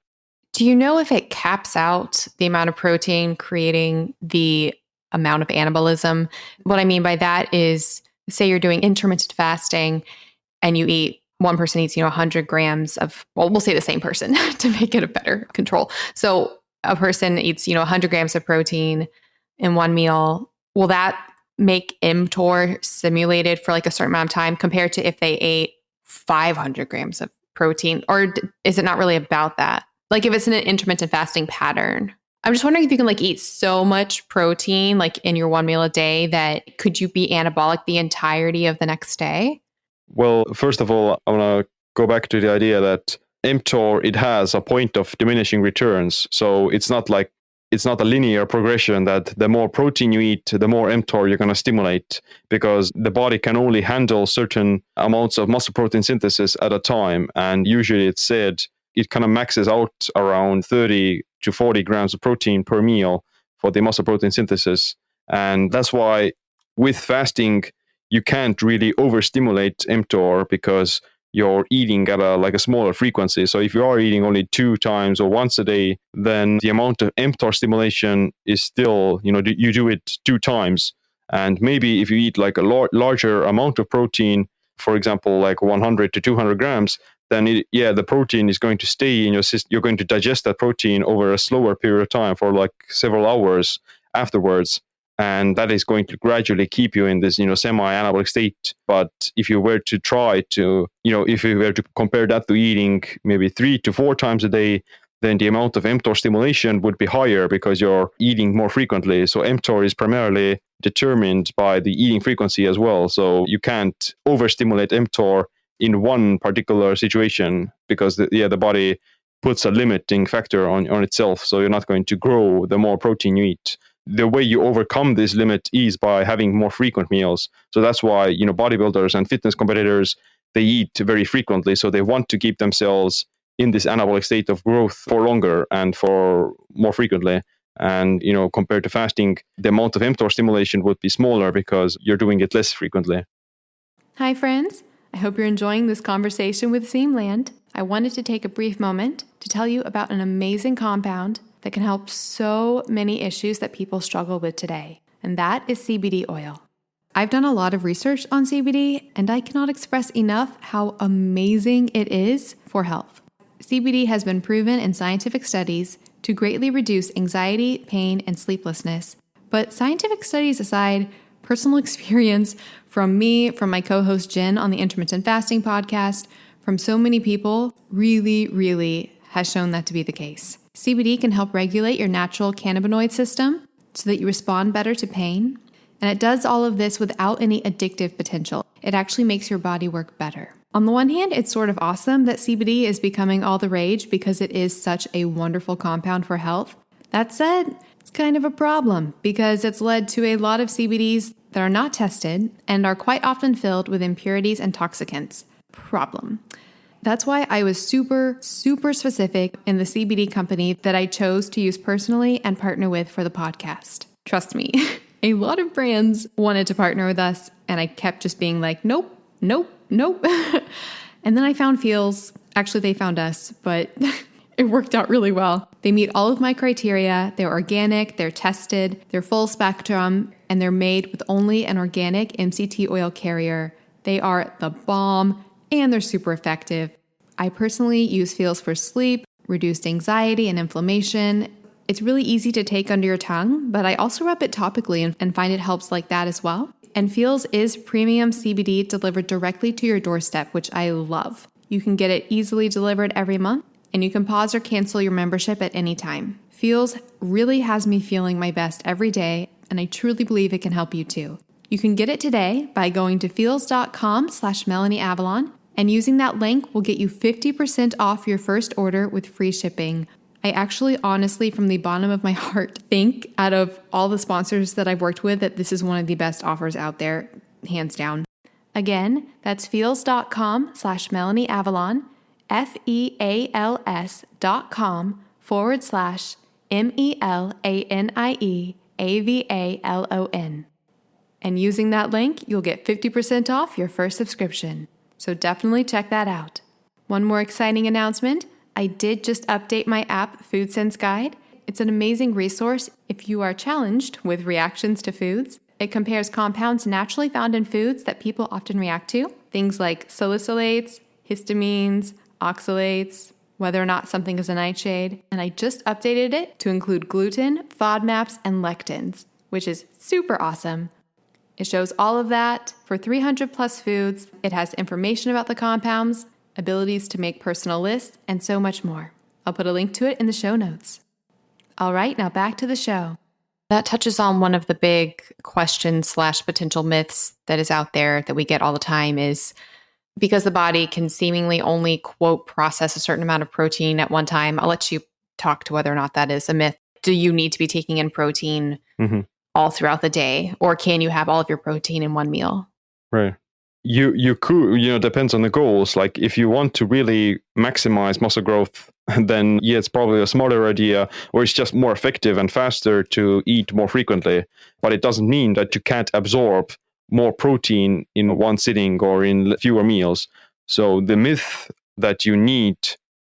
S2: Do you know if it caps out the amount of protein creating the amount of anabolism? What I mean by that is, say you're doing intermittent fasting and one person eats, 100 grams of, well, we'll say the same person to make it a better control. So a person eats, 100 grams of protein in one meal. Will that make mTOR stimulated for like a certain amount of time compared to if they ate 500 grams of protein? Or is it not really about that? Like if it's in an intermittent fasting pattern? I'm just wondering if you can like eat so much protein like in your one meal a day that could you be anabolic the entirety of the next day?
S1: Well, first of all, I want to go back to the idea that mTOR, it has a point of diminishing returns. So it's not a linear progression that the more protein you eat, the more mTOR you're going to stimulate, because the body can only handle certain amounts of muscle protein synthesis at a time. And usually it's said it kind of maxes out around 30 to 40 grams of protein per meal for the muscle protein synthesis. And that's why with fasting, you can't really overstimulate mTOR because you're eating at a smaller frequency. So if you are eating only 2 times or once a day, then the amount of mTOR stimulation is still, you do it 2 times. And maybe if you eat like a larger amount of protein, for example, like 100 to 200 grams, then the protein is going to stay in your system. You're going to digest that protein over a slower period of time for like several hours afterwards. And that is going to gradually keep you in this, semi-anabolic state. But if you were to try to, if you were to compare that to eating maybe 3 to 4 times a day, then the amount of mTOR stimulation would be higher because you're eating more frequently. So mTOR is primarily determined by the eating frequency as well. So you can't overstimulate mTOR in one particular situation because the body puts a limiting factor on itself. So you're not going to grow the more protein you eat. The way you overcome this limit is by having more frequent meals. So that's why, bodybuilders and fitness competitors, they eat very frequently. So they want to keep themselves in this anabolic state of growth for longer and for more frequently. And, compared to fasting, the amount of mTOR stimulation would be smaller because you're doing it less frequently.
S2: Hi, friends. I hope you're enjoying this conversation with Siim Land. I wanted to take a brief moment to tell you about an amazing compound that can help so many issues that people struggle with today, and that is CBD oil. I've done a lot of research on CBD, and I cannot express enough how amazing it is for health. CBD has been proven in scientific studies to greatly reduce anxiety, pain, and sleeplessness. But scientific studies aside, personal experience from me, from my co-host Jen on the Intermittent Fasting podcast, from so many people, really has shown that to be the case. CBD can help regulate your natural cannabinoid system so that you respond better to pain. And it does all of this without any addictive potential. It actually makes your body work better. On the one hand, it's sort of awesome that CBD is becoming all the rage because it is such a wonderful compound for health. That said, it's kind of a problem because it's led to a lot of CBDs that are not tested and are quite often filled with impurities and toxicants. Problem. That's why I was super specific in the CBD company that I chose to use personally and partner with for the podcast. Trust me, a lot of brands wanted to partner with us, and I kept just being like, nope. And then I found Feels. Actually, they found us, but it worked out really well. They meet all of my criteria. They're organic, they're tested, they're full spectrum, and they're made with only an organic MCT oil carrier. They are the bomb, and they're super effective. I personally use Feels for sleep, reduced anxiety and inflammation. It's really easy to take under your tongue, but I also rub it topically and find it helps like that as well. And Feels is premium CBD delivered directly to your doorstep, which I love. You can get it easily delivered every month, and you can pause or cancel your membership at any time. Feels really has me feeling my best every day, and I truly believe it can help you too. You can get it today by going to feels.com/MelanieAvalon, and using that link will get you 50% off your first order with free shipping. I actually honestly, from the bottom of my heart, think out of all the sponsors that I've worked with that this is one of the best offers out there, hands down. Again, that's feels.com/MelanieAvalon, feals.com/MELANIEAVALON. And using that link, you'll get 50% off your first subscription. So definitely check that out. One more exciting announcement. I did just update my app, Food Sense Guide. It's an amazing resource if you are challenged with reactions to foods. It compares compounds naturally found in foods that people often react to, things like salicylates, histamines, oxalates, whether or not something is a nightshade. And I just updated it to include gluten, FODMAPs, and lectins, which is super awesome. It shows all of that for 300 plus foods. It has information about the compounds, abilities to make personal lists, and so much more. I'll put a link to it in the show notes. All right, now back to the show. That touches on one of the big questions / potential myths that is out there that we get all the time is because the body can seemingly only, quote, process a certain amount of protein at one time. I'll let you talk to whether or not that is a myth. Do you need to be taking in protein all throughout the day, or can you have all of your protein in one meal?
S1: Right. You could, depends on the goals. Like if you want to really maximize muscle growth, then yeah, it's probably a smarter idea, or it's just more effective and faster to eat more frequently. But it doesn't mean that you can't absorb more protein in one sitting or in fewer meals. So the myth that you need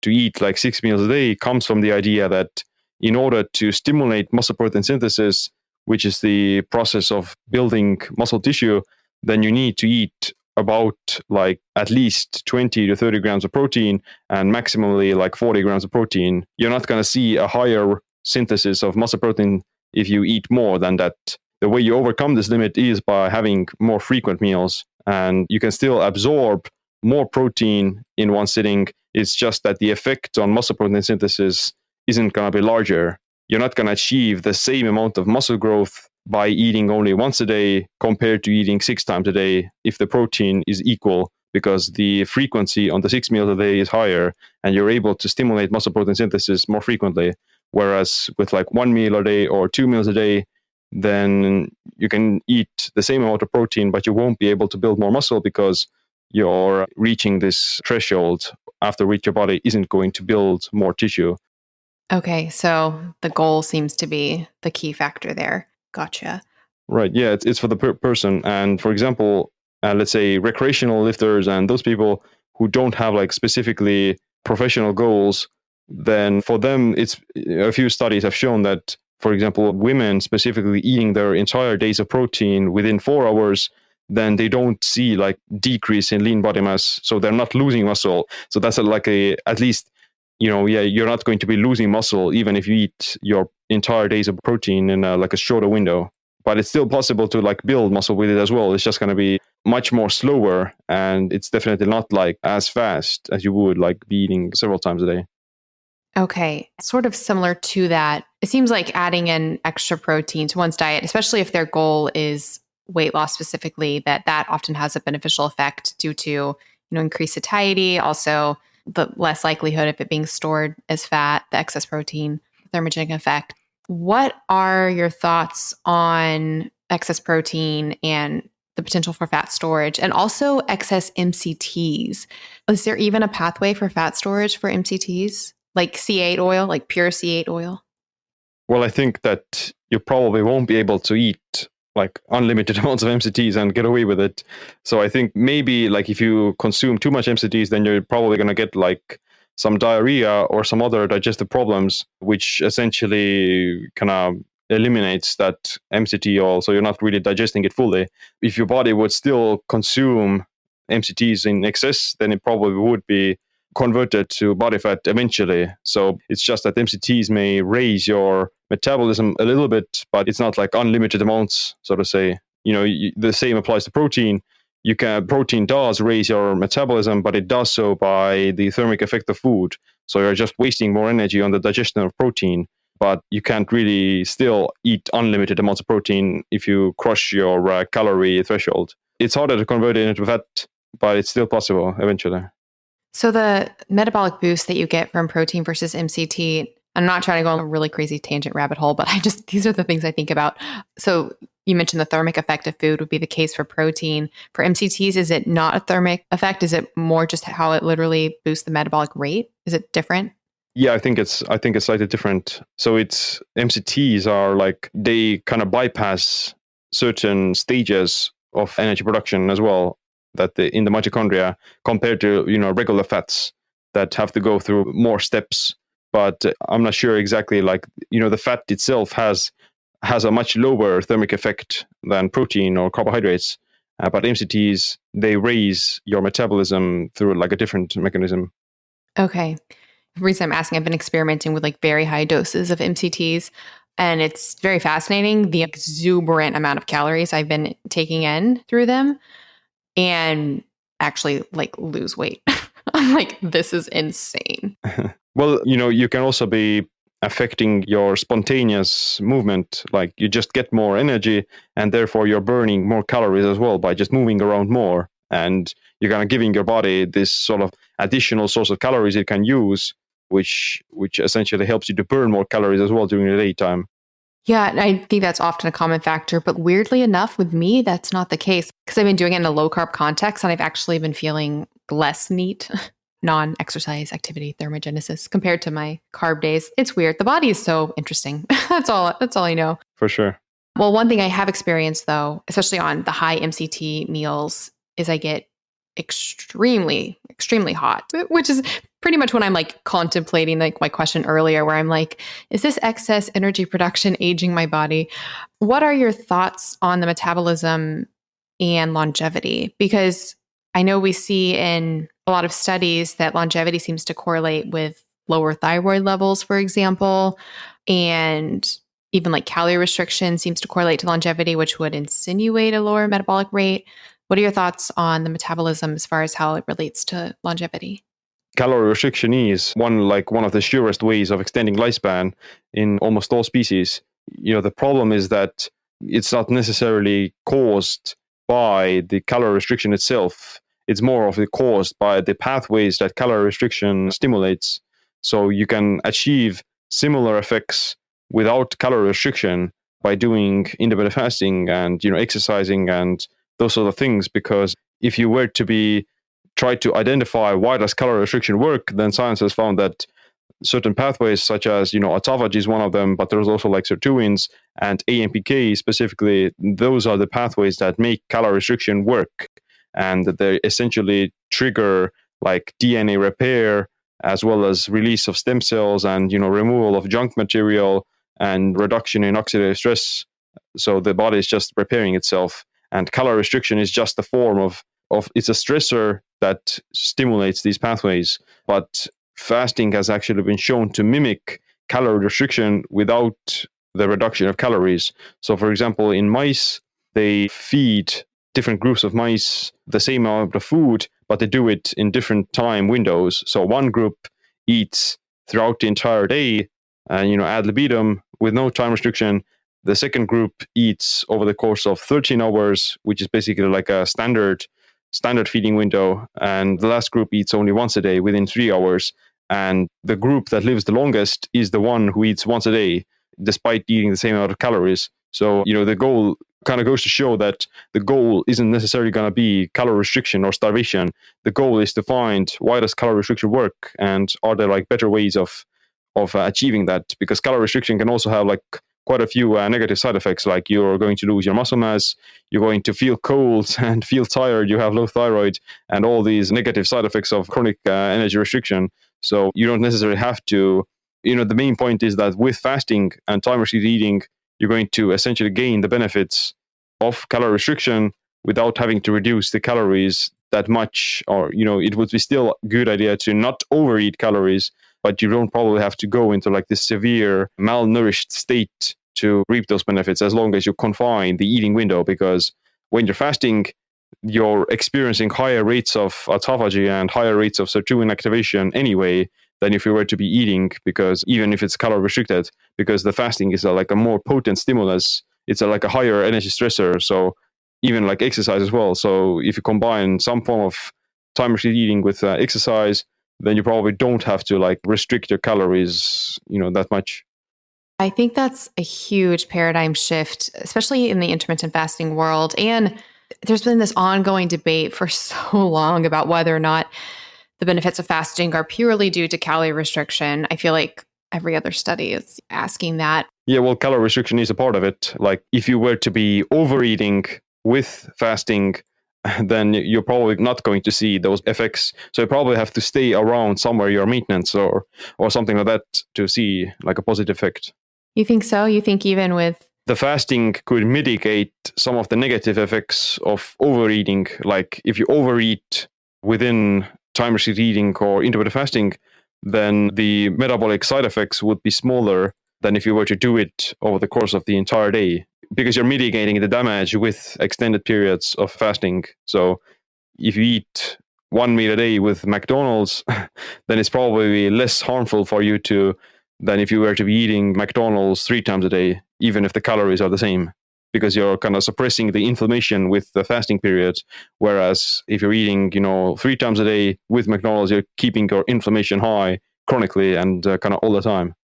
S1: to eat like 6 meals a day comes from the idea that in order to stimulate muscle protein synthesis, which is the process of building muscle tissue, then you need to eat about like at least 20 to 30 grams of protein and maximally like 40 grams of protein. You're not going to see a higher synthesis of muscle protein if you eat more than that. The way you overcome this limit is by having more frequent meals, and you can still absorb more protein in one sitting. It's just that the effect on muscle protein synthesis isn't going to be larger. You're not going to achieve the same amount of muscle growth by eating only once a day compared to eating 6 times a day if the protein is equal, because the frequency on the 6 meals a day is higher and you're able to stimulate muscle protein synthesis more frequently. Whereas with like 1 meal a day or 2 meals a day, then you can eat the same amount of protein, but you won't be able to build more muscle because you're reaching this threshold after which your body isn't going to build more tissue.
S2: Okay, so the goal seems to be the key factor there. Gotcha.
S1: Right. Yeah, it's for the person. And for example, let's say recreational lifters and those people who don't have like specifically professional goals, then for them, it's a few studies have shown that, for example, women specifically eating their entire days of protein within 4 hours, then they don't see like decrease in lean body mass. So they're not losing muscle. So that's at least, you're not going to be losing muscle even if you eat your entire days of protein in a shorter window. But it's still possible to like build muscle with it as well. It's just going to be much more slower, and it's definitely not like as fast as you would like be eating several times a day.
S2: Okay. Sort of similar to that. It seems like adding in extra protein to one's diet, especially if their goal is weight loss specifically, that often has a beneficial effect due to, increased satiety, also the less likelihood of it being stored as fat, the excess protein, thermogenic effect. What are your thoughts on excess protein and the potential for fat storage, and also excess MCTs? Is there even a pathway for fat storage for MCTs, like C8 oil, like pure C8 oil?
S1: Well, I think that you probably won't be able to eat like unlimited amounts of MCTs and get away with it. So I think maybe like if you consume too much MCTs, then you're probably going to get like some diarrhea or some other digestive problems, which essentially kind of eliminates that MCT oil. So you're not really digesting it fully. If your body would still consume MCTs in excess, then it probably would be converted to body fat eventually. So it's just that MCTs may raise your metabolism a little bit, but it's not like unlimited amounts, so to say. The same applies to protein. Protein does raise your metabolism, but it does so by the thermic effect of food. So you're just wasting more energy on the digestion of protein, but you can't really still eat unlimited amounts of protein if you crush your calorie threshold. It's harder to convert it into fat, but it's still possible eventually.
S2: So the metabolic boost that you get from protein versus MCT, I'm not trying to go on a really crazy tangent rabbit hole, but these are the things I think about. So you mentioned the thermic effect of food would be the case for protein. For MCTs, is it not a thermic effect? Is it more just how it literally boosts the metabolic rate? Is it different?
S1: Yeah, I think it's slightly different. So it's MCTs are like, they kind of bypass certain stages of energy production as well, that in the mitochondria, compared to regular fats that have to go through more steps. But I'm not sure exactly, like the fat itself has a much lower thermic effect than protein or carbohydrates. But MCTs, they raise your metabolism through like a different mechanism.
S2: Okay. The reason I'm asking, I've been experimenting with like very high doses of MCTs, and it's very fascinating the exuberant amount of calories I've been taking in through them, and actually like lose weight. I'm like, this is insane.
S1: Well, you can also be affecting your spontaneous movement. Like you just get more energy, and therefore you're burning more calories as well by just moving around more. And you're kind of giving your body this sort of additional source of calories it can use, which essentially helps you to burn more calories as well during the daytime.
S2: Yeah, I think that's often a common factor, but weirdly enough, with me, that's not the case because I've been doing it in a low carb context, and I've actually been feeling less NEAT, non-exercise activity thermogenesis, compared to my carb days. It's weird. The body is so interesting. That's all I know.
S1: For sure.
S2: Well, one thing I have experienced though, especially on the high MCT meals, is I get extremely, extremely hot, which is pretty much when I'm like contemplating like my question earlier, where I'm like, is this excess energy production aging my body? What are your thoughts on the metabolism and longevity? Because I know we see in a lot of studies that longevity seems to correlate with lower thyroid levels, for example, and even like calorie restriction seems to correlate to longevity, which would insinuate a lower metabolic rate. What are your thoughts on the metabolism as far as how it relates to longevity?
S1: Calorie restriction is one of the surest ways of extending lifespan in almost all species. The problem is that it's not necessarily caused by the calorie restriction itself. It's more of it caused by the pathways that calorie restriction stimulates. So you can achieve similar effects without calorie restriction by doing intermittent fasting and exercising and those sort of things. Because if you were to try to identify why does calorie restriction work, then science has found that certain pathways such as autophagy is one of them, but there's also like sirtuins and AMPK specifically. Those are the pathways that make calorie restriction work, and they essentially trigger like DNA repair as well as release of stem cells and, removal of junk material and reduction in oxidative stress. So the body is just repairing itself. And calorie restriction is just a form of it's a stressor that stimulates these pathways. But fasting has actually been shown to mimic calorie restriction without the reduction of calories. So for example, in mice, they feed different groups of mice the same amount of food, but they do it in different time windows. So one group eats throughout the entire day, ad libitum with no time restriction. The second group eats over the course of 13 hours, which is basically like a standard feeding window. And the last group eats only once a day within 3 hours. And the group that lives the longest is the one who eats once a day, despite eating the same amount of calories. So, the goal kind of goes to show that the goal isn't necessarily going to be calorie restriction or starvation. The goal is to find, why does calorie restriction work? And are there like better ways of achieving that? Because calorie restriction can also have like quite a few negative side effects, like you're going to lose your muscle mass, you're going to feel cold and feel tired, you have low thyroid, and all these negative side effects of chronic energy restriction. So you don't necessarily have to, the main point is that with fasting and time restricted eating, you're going to essentially gain the benefits of calorie restriction without having to reduce the calories that much. Or, it would be still a good idea to not overeat calories, but you don't probably have to go into like this severe malnourished state to reap those benefits, as long as you confine the eating window. Because when you're fasting, you're experiencing higher rates of autophagy and higher rates of sirtuin activation anyway than if you were to be eating, because even if it's calorie restricted, because the fasting is like a more potent stimulus, it's like a higher energy stressor. So even like exercise as well. So if you combine some form of time restricted eating with exercise, then you probably don't have to like restrict your calories, that much.
S2: I think that's a huge paradigm shift, especially in the intermittent fasting world. And there's been this ongoing debate for so long about whether or not the benefits of fasting are purely due to calorie restriction. I feel like every other study is asking that.
S1: Yeah, well, calorie restriction is a part of it. Like if you were to be overeating with fasting, then you're probably not going to see those effects. So you probably have to stay around somewhere your maintenance or something like that to see like a positive effect.
S2: You think so? You think even with
S1: the fasting could mitigate some of the negative effects of overeating? Like if you overeat within time restricted eating or intermittent fasting, then the metabolic side effects would be smaller than if you were to do it over the course of the entire day, because you're mitigating the damage with extended periods of fasting. So if you eat one meal a day with McDonald's, then it's probably less harmful for you than if you were to be eating McDonald's 3 times a day, even if the calories are the same, because you're kind of suppressing the inflammation with the fasting period. Whereas if you're eating, 3 times a day with McDonald's, you're keeping your inflammation high chronically and kind of all the time.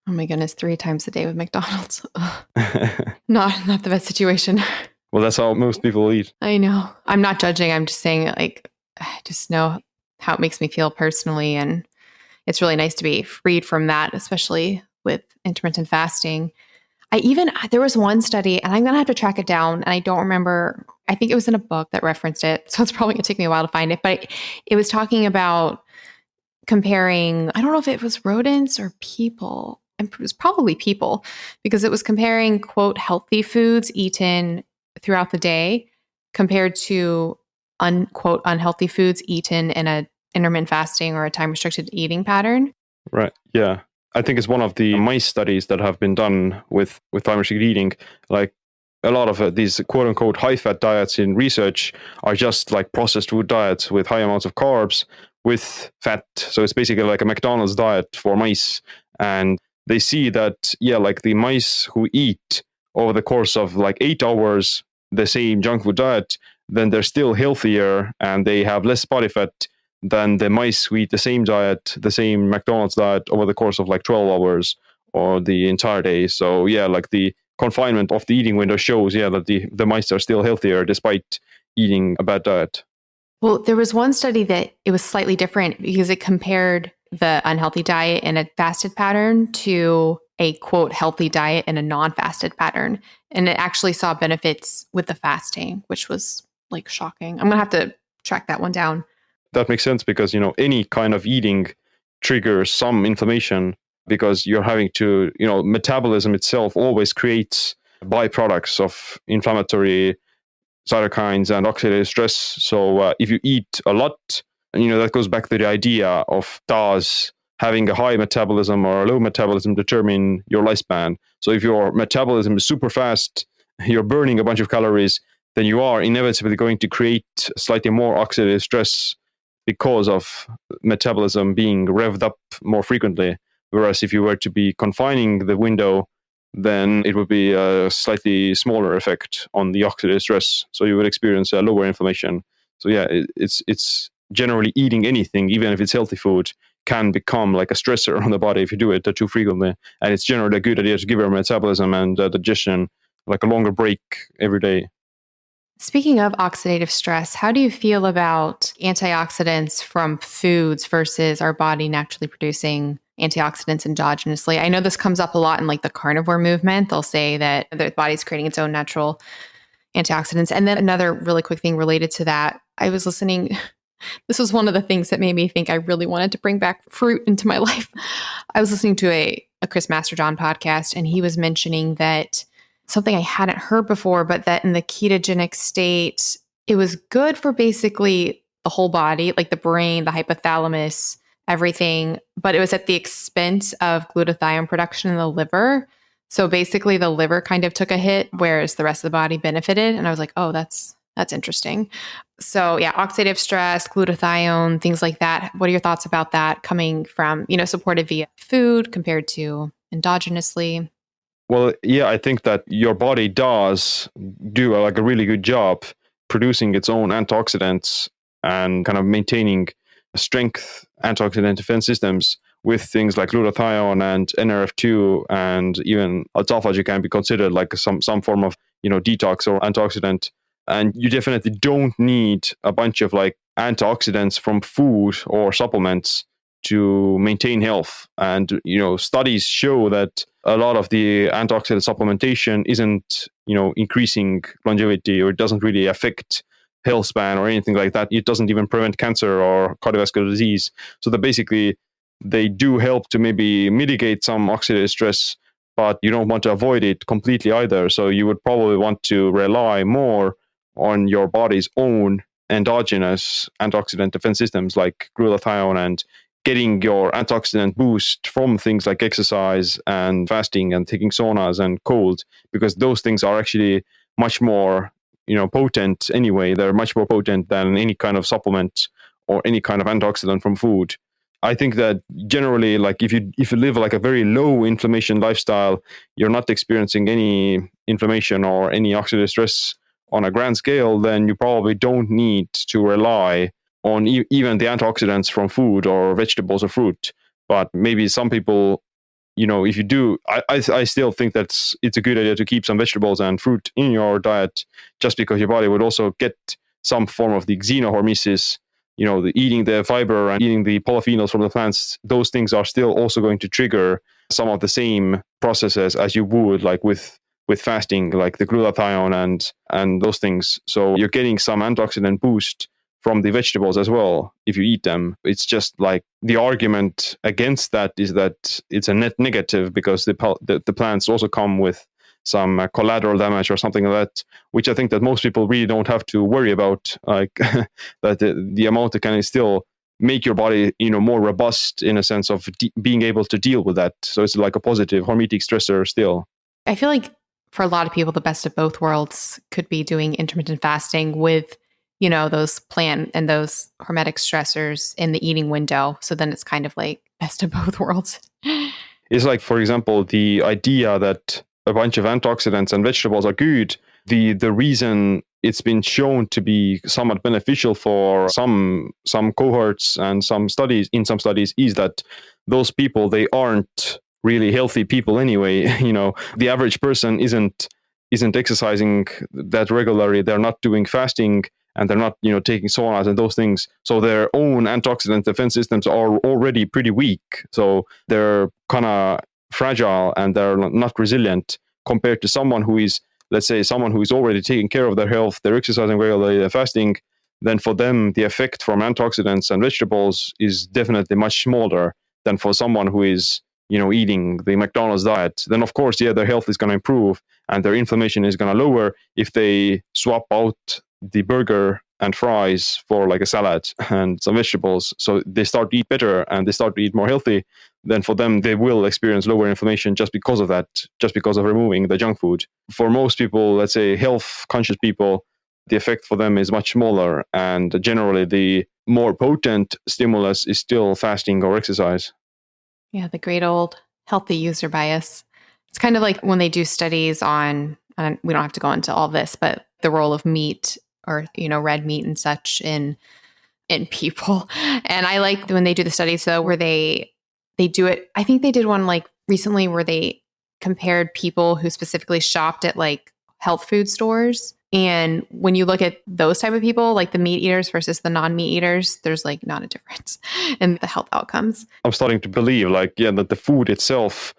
S2: Oh my goodness, 3 times a day with McDonald's. Not the best situation.
S1: Well, that's how most people eat.
S2: I know. I'm not judging. I'm just saying, like, I just know how it makes me feel personally. And it's really nice to be freed from that, especially with intermittent fasting. There was one study, and I'm going to have to track it down, and I don't remember. I think it was in a book that referenced it. So it's probably going to take me a while to find it. But it was talking about comparing, I don't know if it was rodents or people. It was probably people, because it was comparing, quote, healthy foods eaten throughout the day compared to, unquote, unhealthy foods eaten in a intermittent fasting or a time restricted eating pattern.
S1: Right. Yeah. I think it's one of the mice studies that have been done with time restricted eating. Like a lot of these quote unquote high fat diets in research are just like processed food diets with high amounts of carbs with fat. So it's basically like a McDonald's diet for mice. And they see that, like the mice who eat over the course of like 8 hours the same junk food diet, then they're still healthier and they have less body fat than the mice who eat the same diet, the same McDonald's diet over the course of like 12 hours or the entire day. So like the confinement of the eating window shows, that the mice are still healthier despite eating a bad diet.
S2: Well, there was one study that it was slightly different because it compared the unhealthy diet in a fasted pattern to a, quote, healthy diet in a non-fasted pattern. And it actually saw benefits with the fasting, which was like shocking. I'm going to have to track that one down.
S1: That makes sense because, any kind of eating trigger some inflammation because you're having to, metabolism itself always creates byproducts of inflammatory cytokines and oxidative stress. So if you eat a lot, that goes back to the idea of does having a high metabolism or a low metabolism determine your lifespan. So if your metabolism is super fast, you're burning a bunch of calories, then you are inevitably going to create slightly more oxidative stress because of metabolism being revved up more frequently. Whereas if you were to be confining the window, then it would be a slightly smaller effect on the oxidative stress. So you would experience a lower inflammation. So yeah, it's generally eating anything, even if it's healthy food, can become like a stressor on the body if you do it too frequently. And it's generally a good idea to give your metabolism and digestion like a longer break every day.
S2: Speaking of oxidative stress, how do you feel about antioxidants from foods versus our body naturally producing antioxidants endogenously? I know this comes up a lot in like the carnivore movement. They'll say that the body's creating its own natural antioxidants. And then another really quick thing related to that, I was listening. This was one of the things that made me think I really wanted to bring back fruit into my life. I was listening to a Chris Masterjohn podcast, and he was mentioning that something I hadn't heard before, but that in the ketogenic state, it was good for basically the whole body, like the brain, the hypothalamus, everything, but it was at the expense of glutathione production in the liver. So basically the liver kind of took a hit, whereas the rest of the body benefited. And I was like, oh, that's interesting. So yeah, oxidative stress, glutathione, things like that. What are your thoughts about that coming from, supported via food compared to endogenously?
S1: Well, yeah, I think that your body does do a really good job producing its own antioxidants and kind of maintaining strength antioxidant defense systems with things like glutathione and NRF2, and even autophagy can be considered like some form of detox or antioxidant. And you definitely don't need a bunch of like antioxidants from food or supplements to maintain health. And studies show that a lot of the antioxidant supplementation isn't increasing longevity, or it doesn't really affect health span or anything like that. It doesn't even prevent cancer or cardiovascular disease. So that basically they do help to maybe mitigate some oxidative stress, but you don't want to avoid it completely either. So you would probably want to rely more on your body's own endogenous antioxidant defense systems like glutathione, and getting your antioxidant boost from things like exercise and fasting and taking saunas and cold, because those things are actually much more potent anyway. They're much more potent than any kind of supplement or any kind of antioxidant from food. I think that generally, like if you live like a very low inflammation lifestyle, you're not experiencing any inflammation or any oxidative stress on a grand scale, then you probably don't need to rely on even the antioxidants from food or vegetables or fruit. But maybe some people, if you do, I still think that it's a good idea to keep some vegetables and fruit in your diet, just because your body would also get some form of the xenohormesis, the eating the fiber and eating the polyphenols from the plants. Those things are still also going to trigger some of the same processes as you would like with fasting, like the glutathione and those things. So you're getting some antioxidant boost from the vegetables as well if you eat them. It's just like the argument against that is that it's a net negative, because the plants also come with some collateral damage or something like that, which I think that most people really don't have to worry about, like that the amount that can still make your body more robust in a sense of being able to deal with that. So it's like a positive hormetic stressor still.
S2: I feel like for a lot of people, the best of both worlds could be doing intermittent fasting with those plant and those hormetic stressors in the eating window. So then it's kind of like best of both worlds.
S1: It's like, for example, the idea that a bunch of antioxidants and vegetables are good. The reason it's been shown to be somewhat beneficial for some cohorts and some studies is that those people, they aren't really healthy people anyway. The average person isn't exercising that regularly. They're not doing fasting, and they're not, taking saunas and those things. So their own antioxidant defense systems are already pretty weak. So they're kind of fragile and they're not resilient compared to someone who is, let's say, someone who is already taking care of their health, they're exercising regularly, they're fasting. Then for them, the effect from antioxidants and vegetables is definitely much smaller than for someone who is, eating the McDonald's diet, then of course, their health is going to improve and their inflammation is going to lower if they swap out the burger and fries for like a salad and some vegetables. So they start to eat better and they start to eat more healthy. Then for them, they will experience lower inflammation just because of that, just because of removing the junk food. For most people, let's say health conscious people, the effect for them is much smaller. And generally, the more potent stimulus is still fasting or exercise.
S2: Yeah, the great old healthy user bias. It's kind of like when they do studies on, and we don't have to go into all this, but the role of meat or, red meat and such in people. And I like when they do the studies though, where they do it. I think they did one like recently where they compared people who specifically shopped at like health food stores. And when you look at those type of people, like the meat eaters versus the non-meat eaters, there's like not a difference in the health outcomes.
S1: I'm starting to believe that the food itself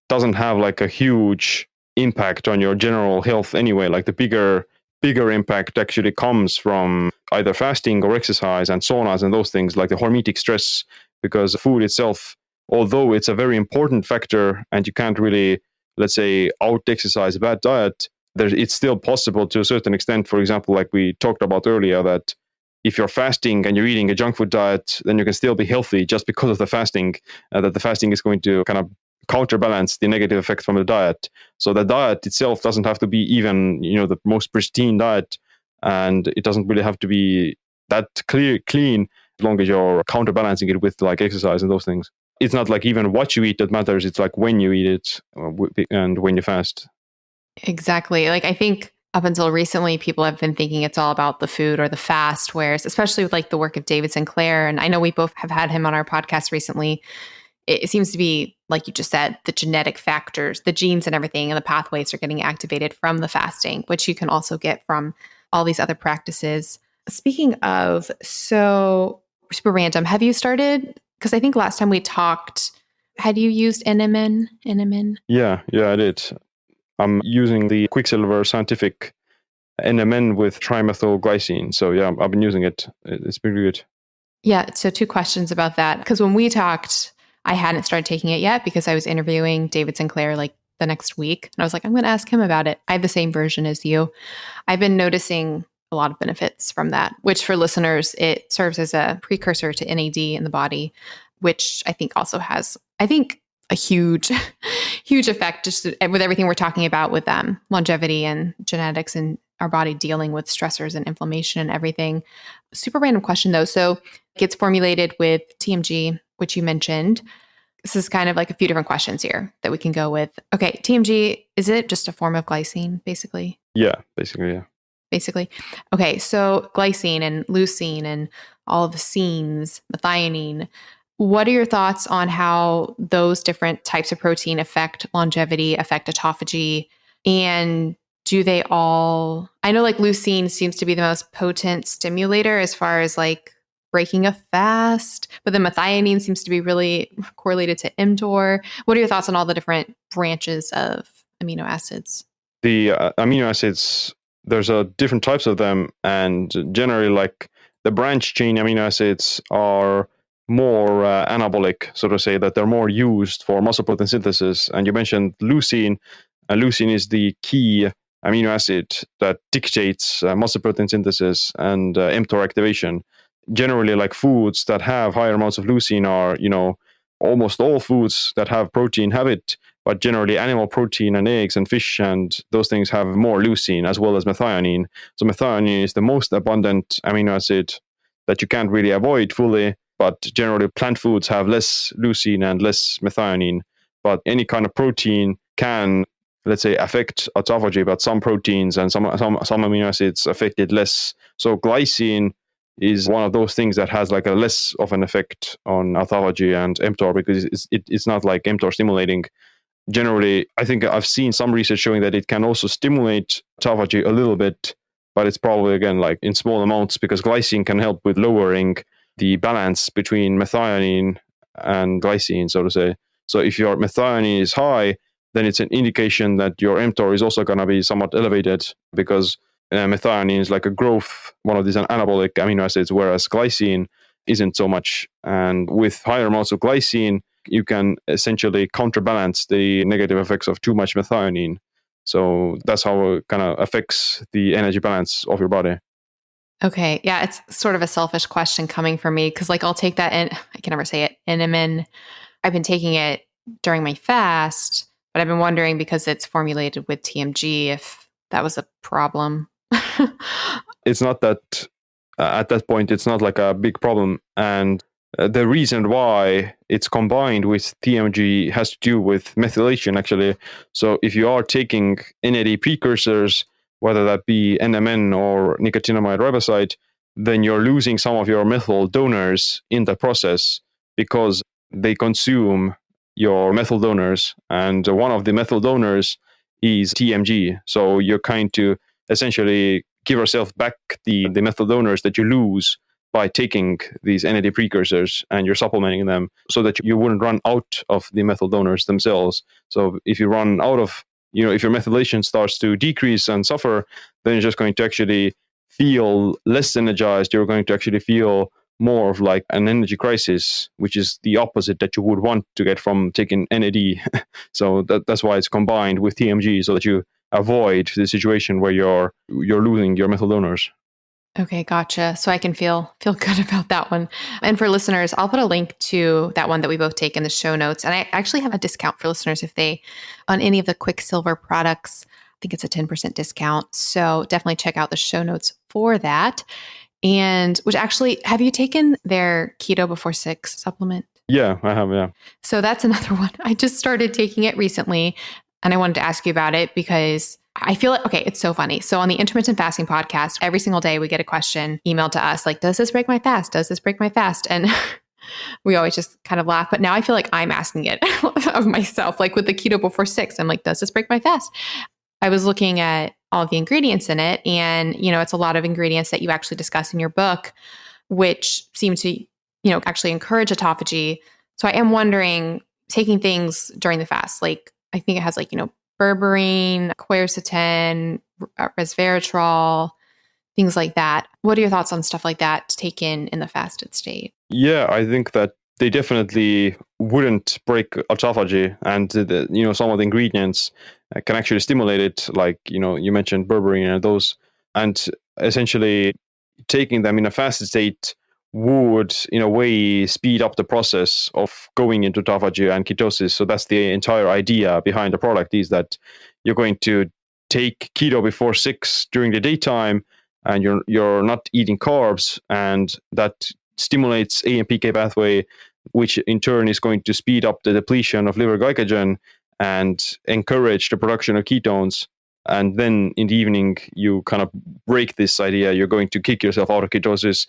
S1: doesn't have like a huge impact on your general health anyway. Like the bigger impact actually comes from either fasting or exercise and saunas and those things, like the hormetic stress, because the food itself, although it's a very important factor and you can't really, let's say, out-exercise a bad diet, it's still possible to a certain extent. For example, like we talked about earlier, that if you're fasting and you're eating a junk food diet, then you can still be healthy just because of the fasting, that the fasting is going to kind of counterbalance the negative effects from the diet. So the diet itself doesn't have to be even, the most pristine diet, and it doesn't really have to be that clean as long as you're counterbalancing it with like exercise and those things. It's not like even what you eat that matters. It's like when you eat it and when you fast.
S2: Exactly. Like I think up until recently, people have been thinking it's all about the food or the fast, whereas especially with like the work of David Sinclair, and I know we both have had him on our podcast recently, it seems to be, like you just said, the genetic factors, the genes and everything, and the pathways are getting activated from the fasting, which you can also get from all these other practices. Speaking of, so super random, have you started, because I think last time we talked, had you used NMN?
S1: Yeah, I did. I'm using the Quicksilver Scientific NMN with trimethylglycine. So yeah, I've been using it. It's been good.
S2: Yeah. So 2 questions about that. Because when we talked, I hadn't started taking it yet because I was interviewing David Sinclair like the next week. And I was like, I'm going to ask him about it. I have the same version as you. I've been noticing a lot of benefits from that, which for listeners, it serves as a precursor to NAD in the body, which I think also has, a huge, huge effect just with everything we're talking about with longevity and genetics and our body dealing with stressors and inflammation and everything. Super random question though. So it gets formulated with TMG, which you mentioned. This is kind of like a few different questions here that we can go with. Okay, TMG, is it just a form of glycine, basically?
S1: Yeah, basically, yeah.
S2: Basically. Okay, so glycine and leucine and all of the scenes, methionine. What are your thoughts on how those different types of protein affect longevity, affect autophagy? And do they all, I know like leucine seems to be the most potent stimulator as far as like breaking a fast, but the methionine seems to be really correlated to mTOR. What are your thoughts on all the different branches of amino acids?
S1: The amino acids, there's different types of them, and generally like the branch chain amino acids are more anabolic, so to say, that they're more used for muscle protein synthesis. And you mentioned leucine. Leucine is the key amino acid that dictates muscle protein synthesis and mTOR activation. Generally, like foods that have higher amounts of leucine are, almost all foods that have protein have it, but generally animal protein and eggs and fish and those things have more leucine as well as methionine. So methionine is the most abundant amino acid that you can't really avoid fully, but generally plant foods have less leucine and less methionine. But any kind of protein can, let's say, affect autophagy, but some proteins and some amino acids affect it less. So glycine is one of those things that has like a less of an effect on autophagy and mTOR because it's not like mTOR stimulating. Generally, I think I've seen some research showing that it can also stimulate autophagy a little bit, but it's probably, again, like in small amounts because glycine can help with lowering the balance between methionine and glycine, so to say. So if your methionine is high, then it's an indication that your mTOR is also going to be somewhat elevated because methionine is like a growth, one of these anabolic amino acids, whereas glycine isn't so much. And with higher amounts of glycine, you can essentially counterbalance the negative effects of too much methionine. So that's how it kind of affects the energy balance of your body.
S2: Okay. Yeah. It's sort of a selfish question coming from me because like I'll take that in, I can never say it, Inamin. I've been taking it during my fast, but I've been wondering because it's formulated with TMG if that was a problem.
S1: It's not that, at that point, it's not like a big problem. And the reason why it's combined with TMG has to do with methylation, actually. So if you are taking NAD precursors, whether that be NMN or nicotinamide riboside, then you're losing some of your methyl donors in the process because they consume your methyl donors. And one of the methyl donors is TMG. So you're kind to essentially give yourself back the methyl donors that you lose by taking these NAD precursors, and you're supplementing them so that you wouldn't run out of the methyl donors themselves. So if you run out of, if your methylation starts to decrease and suffer, then you're just going to actually feel less energized. You're going to actually feel more of like an energy crisis, which is the opposite that you would want to get from taking NAD. So that's why it's combined with TMG, so that you avoid the situation where you're losing your methyl donors.
S2: Okay, gotcha. So I can feel good about that one. And for listeners, I'll put a link to that one that we both take in the show notes. And I actually have a discount for listeners if they, on any of the Quicksilver products, I think it's a 10% discount. So definitely check out the show notes for that. And which actually, have you taken their Keto Before 6 supplement?
S1: Yeah, I have, yeah.
S2: So that's another one. I just started taking it recently. And I wanted to ask you about it because I feel like, okay, it's so funny. So on the intermittent fasting podcast, every single day we get a question emailed to us like, does this break my fast? Does this break my fast? And we always just kind of laugh. But now I feel like I'm asking it of myself, like with the Keto Before 6, I'm like, does this break my fast? I was looking at all of the ingredients in it. And, it's a lot of ingredients that you actually discuss in your book, which seem to, actually encourage autophagy. So I am wondering, taking things during the fast, like I think it has like, berberine, quercetin, resveratrol, things like that. What are your thoughts on stuff like that to take in the fasted state?
S1: Yeah, I think that they definitely wouldn't break autophagy, and some of the ingredients can actually stimulate it, like you mentioned berberine and those, and essentially taking them in a fasted state would in a way speed up the process of going into autophagy and ketosis. So that's the entire idea behind the product, is that you're going to take keto before 6 during the daytime, and you're not eating carbs, and that stimulates AMPK pathway, which in turn is going to speed up the depletion of liver glycogen and encourage the production of ketones. And then in the evening, you kind of break this idea. You're going to kick yourself out of ketosis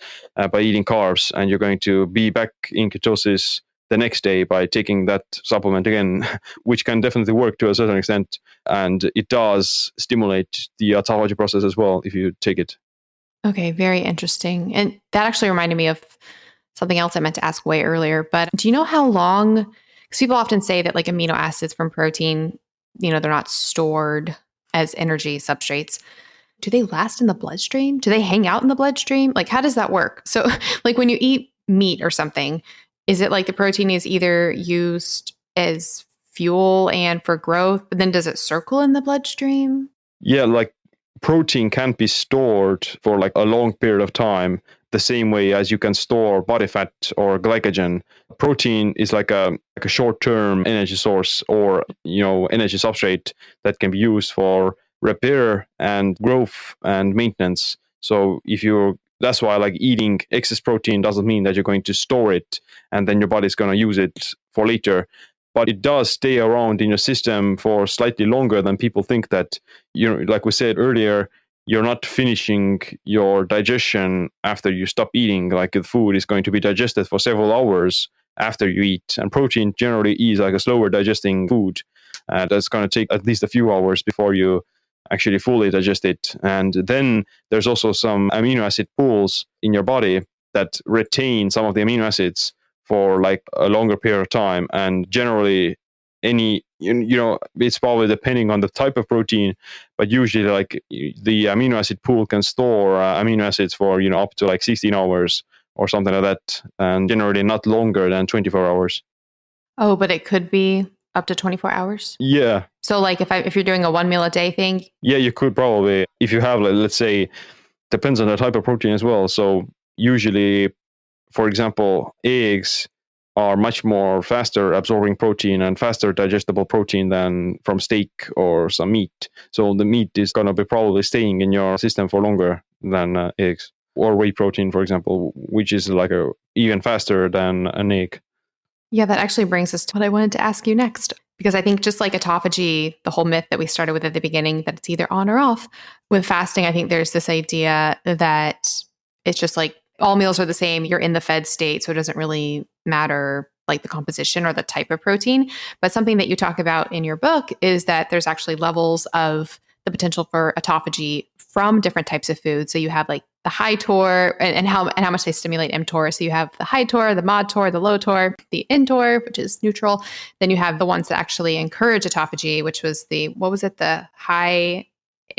S1: by eating carbs, and you're going to be back in ketosis the next day by taking that supplement again, which can definitely work to a certain extent. And it does stimulate the autophagy process as well if you take it.
S2: Okay, very interesting. And that actually reminded me of something else I meant to ask way earlier. But do you know how long, because people often say that like amino acids from protein, they're not stored as energy substrates. Do they last in the bloodstream? Do they hang out in the bloodstream? Like, how does that work? So like when you eat meat or something, is it like the protein is either used as fuel and for growth, but then does it circle in the bloodstream?
S1: Yeah, like protein can't be stored for like a long period of time the same way as you can store body fat or glycogen. Protein is like a short-term energy source, or energy substrate that can be used for repair and growth and maintenance. So that's why like eating excess protein doesn't mean that you're going to store it and then your body's going to use it for later. But it does stay around in your system for slightly longer than people think that. Like we said earlier, you're not finishing your digestion after you stop eating. Like the food is going to be digested for several hours after you eat. And protein generally is like a slower digesting food. That's going to take at least a few hours before you actually fully digest it. And then there's also some amino acid pools in your body that retain some of the amino acids for like a longer period of time. And generally it's probably depending on the type of protein, but usually like the amino acid pool can store amino acids for up to like 16 hours or something like that, and generally not longer than 24 hours.
S2: Oh, but it could be up to 24 hours.
S1: Yeah.
S2: So like if you're doing a 1 meal a day thing.
S1: Yeah, you could probably, if you have, let's say, depends on the type of protein as well. So usually, for example, eggs are much more faster absorbing protein and faster digestible protein than from steak or some meat. So the meat is going to be probably staying in your system for longer than eggs, or whey protein, for example, which is like even faster than an egg.
S2: Yeah, that actually brings us to what I wanted to ask you next. Because I think just like autophagy, the whole myth that we started with at the beginning, that it's either on or off. With fasting, I think there's this idea that it's just like all meals are the same. You're in the fed state, so it doesn't really matter like the composition or the type of protein. But something that you talk about in your book is that there's actually levels of the potential for autophagy from different types of food. So you have like the high TOR and how much they stimulate mTOR. So you have the high TOR, the mod TOR, the low TOR, the InTOR, which is neutral. Then you have the ones that actually encourage autophagy, which was the high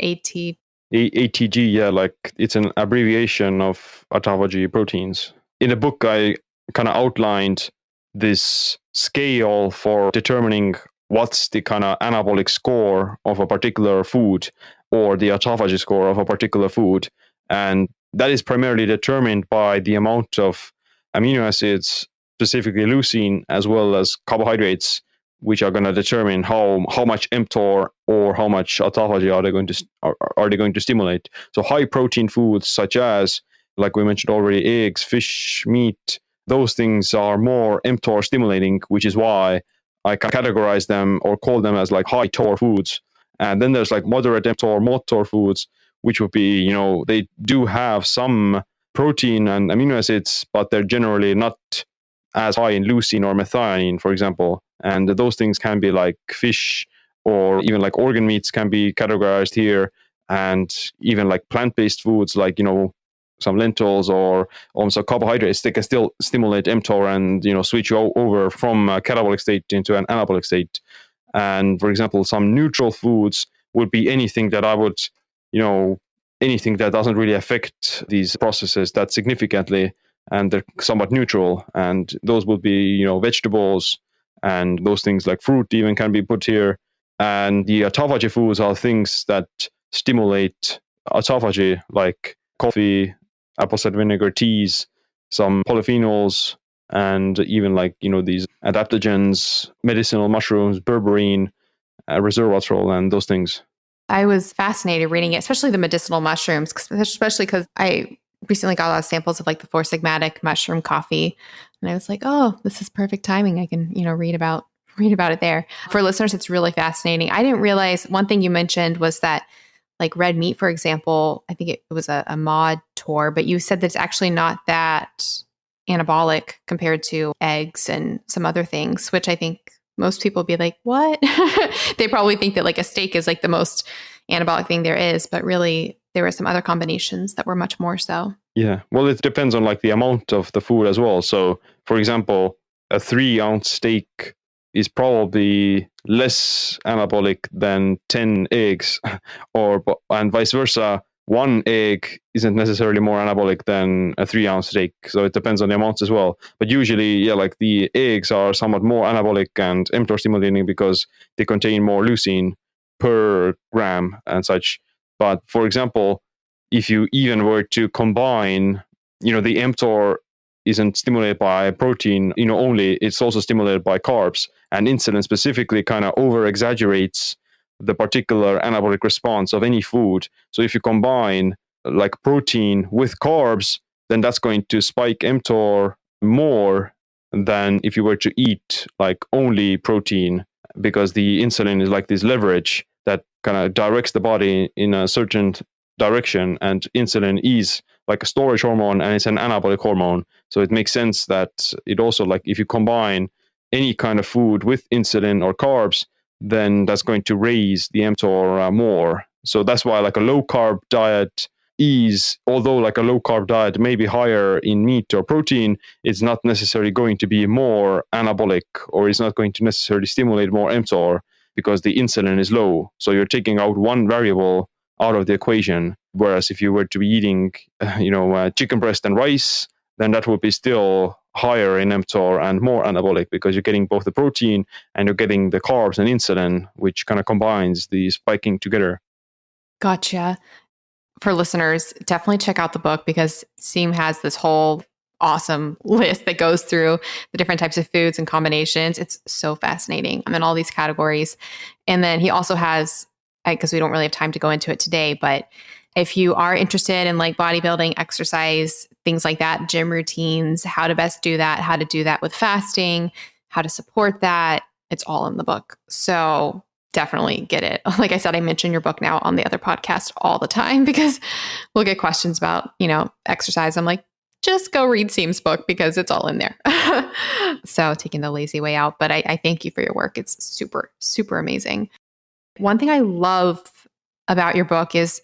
S2: AT.
S1: ATG, yeah, like it's an abbreviation of autophagy proteins. In the book, I kind of outlined this scale for determining what's the kind of anabolic score of a particular food or the autophagy score of a particular food. And that is primarily determined by the amount of amino acids, specifically leucine, as well as carbohydrates, which are going to determine how much mTOR or how much autophagy are they going to stimulate. So high protein foods such as, like we mentioned already, eggs, fish, meat, those things are more mTOR stimulating, which is why I categorize them or call them as like high TOR foods. And then there's like moderate mTOR, mod TOR foods, which would be, they do have some protein and amino acids, but they're generally not as high in leucine or methionine, for example. And those things can be like fish, or even like organ meats can be categorized here. And even like plant-based foods like, some lentils or also carbohydrates, they can still stimulate mTOR and, switch you over from a catabolic state into an anabolic state. And for example, some neutral foods would be anything that I would, anything that doesn't really affect these processes that significantly, and they're somewhat neutral. And those would be, vegetables, and those things like fruit even can be put here. And the autophagy foods are things that stimulate autophagy, like coffee, apple cider vinegar, teas, some polyphenols, and even like, these adaptogens, medicinal mushrooms, berberine, resveratrol, and those things.
S2: I was fascinated reading it, especially the medicinal mushrooms, especially because I recently got a lot of samples of like the 4-sigmatic mushroom coffee. And I was like, oh, this is perfect timing. I can, read about it there. For listeners, it's really fascinating. I didn't realize one thing you mentioned was that like red meat, for example, I think it was a mod TOR, but you said that it's actually not that anabolic compared to eggs and some other things, which I think most people would be like, what? They probably think that like a steak is like the most anabolic thing there is, but really there were some other combinations that were much more so.
S1: Yeah. Well, it depends on like the amount of the food as well. So for example, a 3-ounce steak is probably less anabolic than 10 eggs, and vice versa. 1 egg isn't necessarily more anabolic than a 3-ounce steak. So it depends on the amounts as well. But usually, yeah, like the eggs are somewhat more anabolic and mTOR stimulating because they contain more leucine per gram and such. But for example, if you even were to combine, the mTOR isn't stimulated by protein, only, it's also stimulated by carbs. And insulin specifically kind of over-exaggerates the particular anabolic response of any food. So if you combine like protein with carbs, then that's going to spike mTOR more than if you were to eat like only protein, because the insulin is like this leverage that kind of directs the body in a certain direction, and insulin is like a storage hormone and it's an anabolic hormone. So it makes sense that it also, like, if you combine any kind of food with insulin or carbs, then that's going to raise the mTOR more. So that's why like a low carb diet is, although like a low carb diet may be higher in meat or protein, it's not necessarily going to be more anabolic, or it's not going to necessarily stimulate more mTOR because the insulin is low. So you're taking out one variable out of the equation. Whereas if you were to be eating, chicken breast and rice, then that would be still higher in mTOR and more anabolic, because you're getting both the protein and you're getting the carbs and insulin, which kind of combines the spiking together.
S2: Gotcha. For listeners, definitely check out the book, because Siim has this whole awesome list that goes through the different types of foods and combinations. It's so fascinating. I'm in all these categories. And then he also has, because we don't really have time to go into it today, but if you are interested in like bodybuilding, exercise, things like that, gym routines, how to best do that, how to do that with fasting, how to support that, it's all in the book. So definitely get it. Like I said, I mention your book now on the other podcast all the time, because we'll get questions about, exercise. I'm like, just go read Siim's book, because it's all in there. So taking the lazy way out. But I thank you for your work. It's super, super amazing. One thing I love about your book is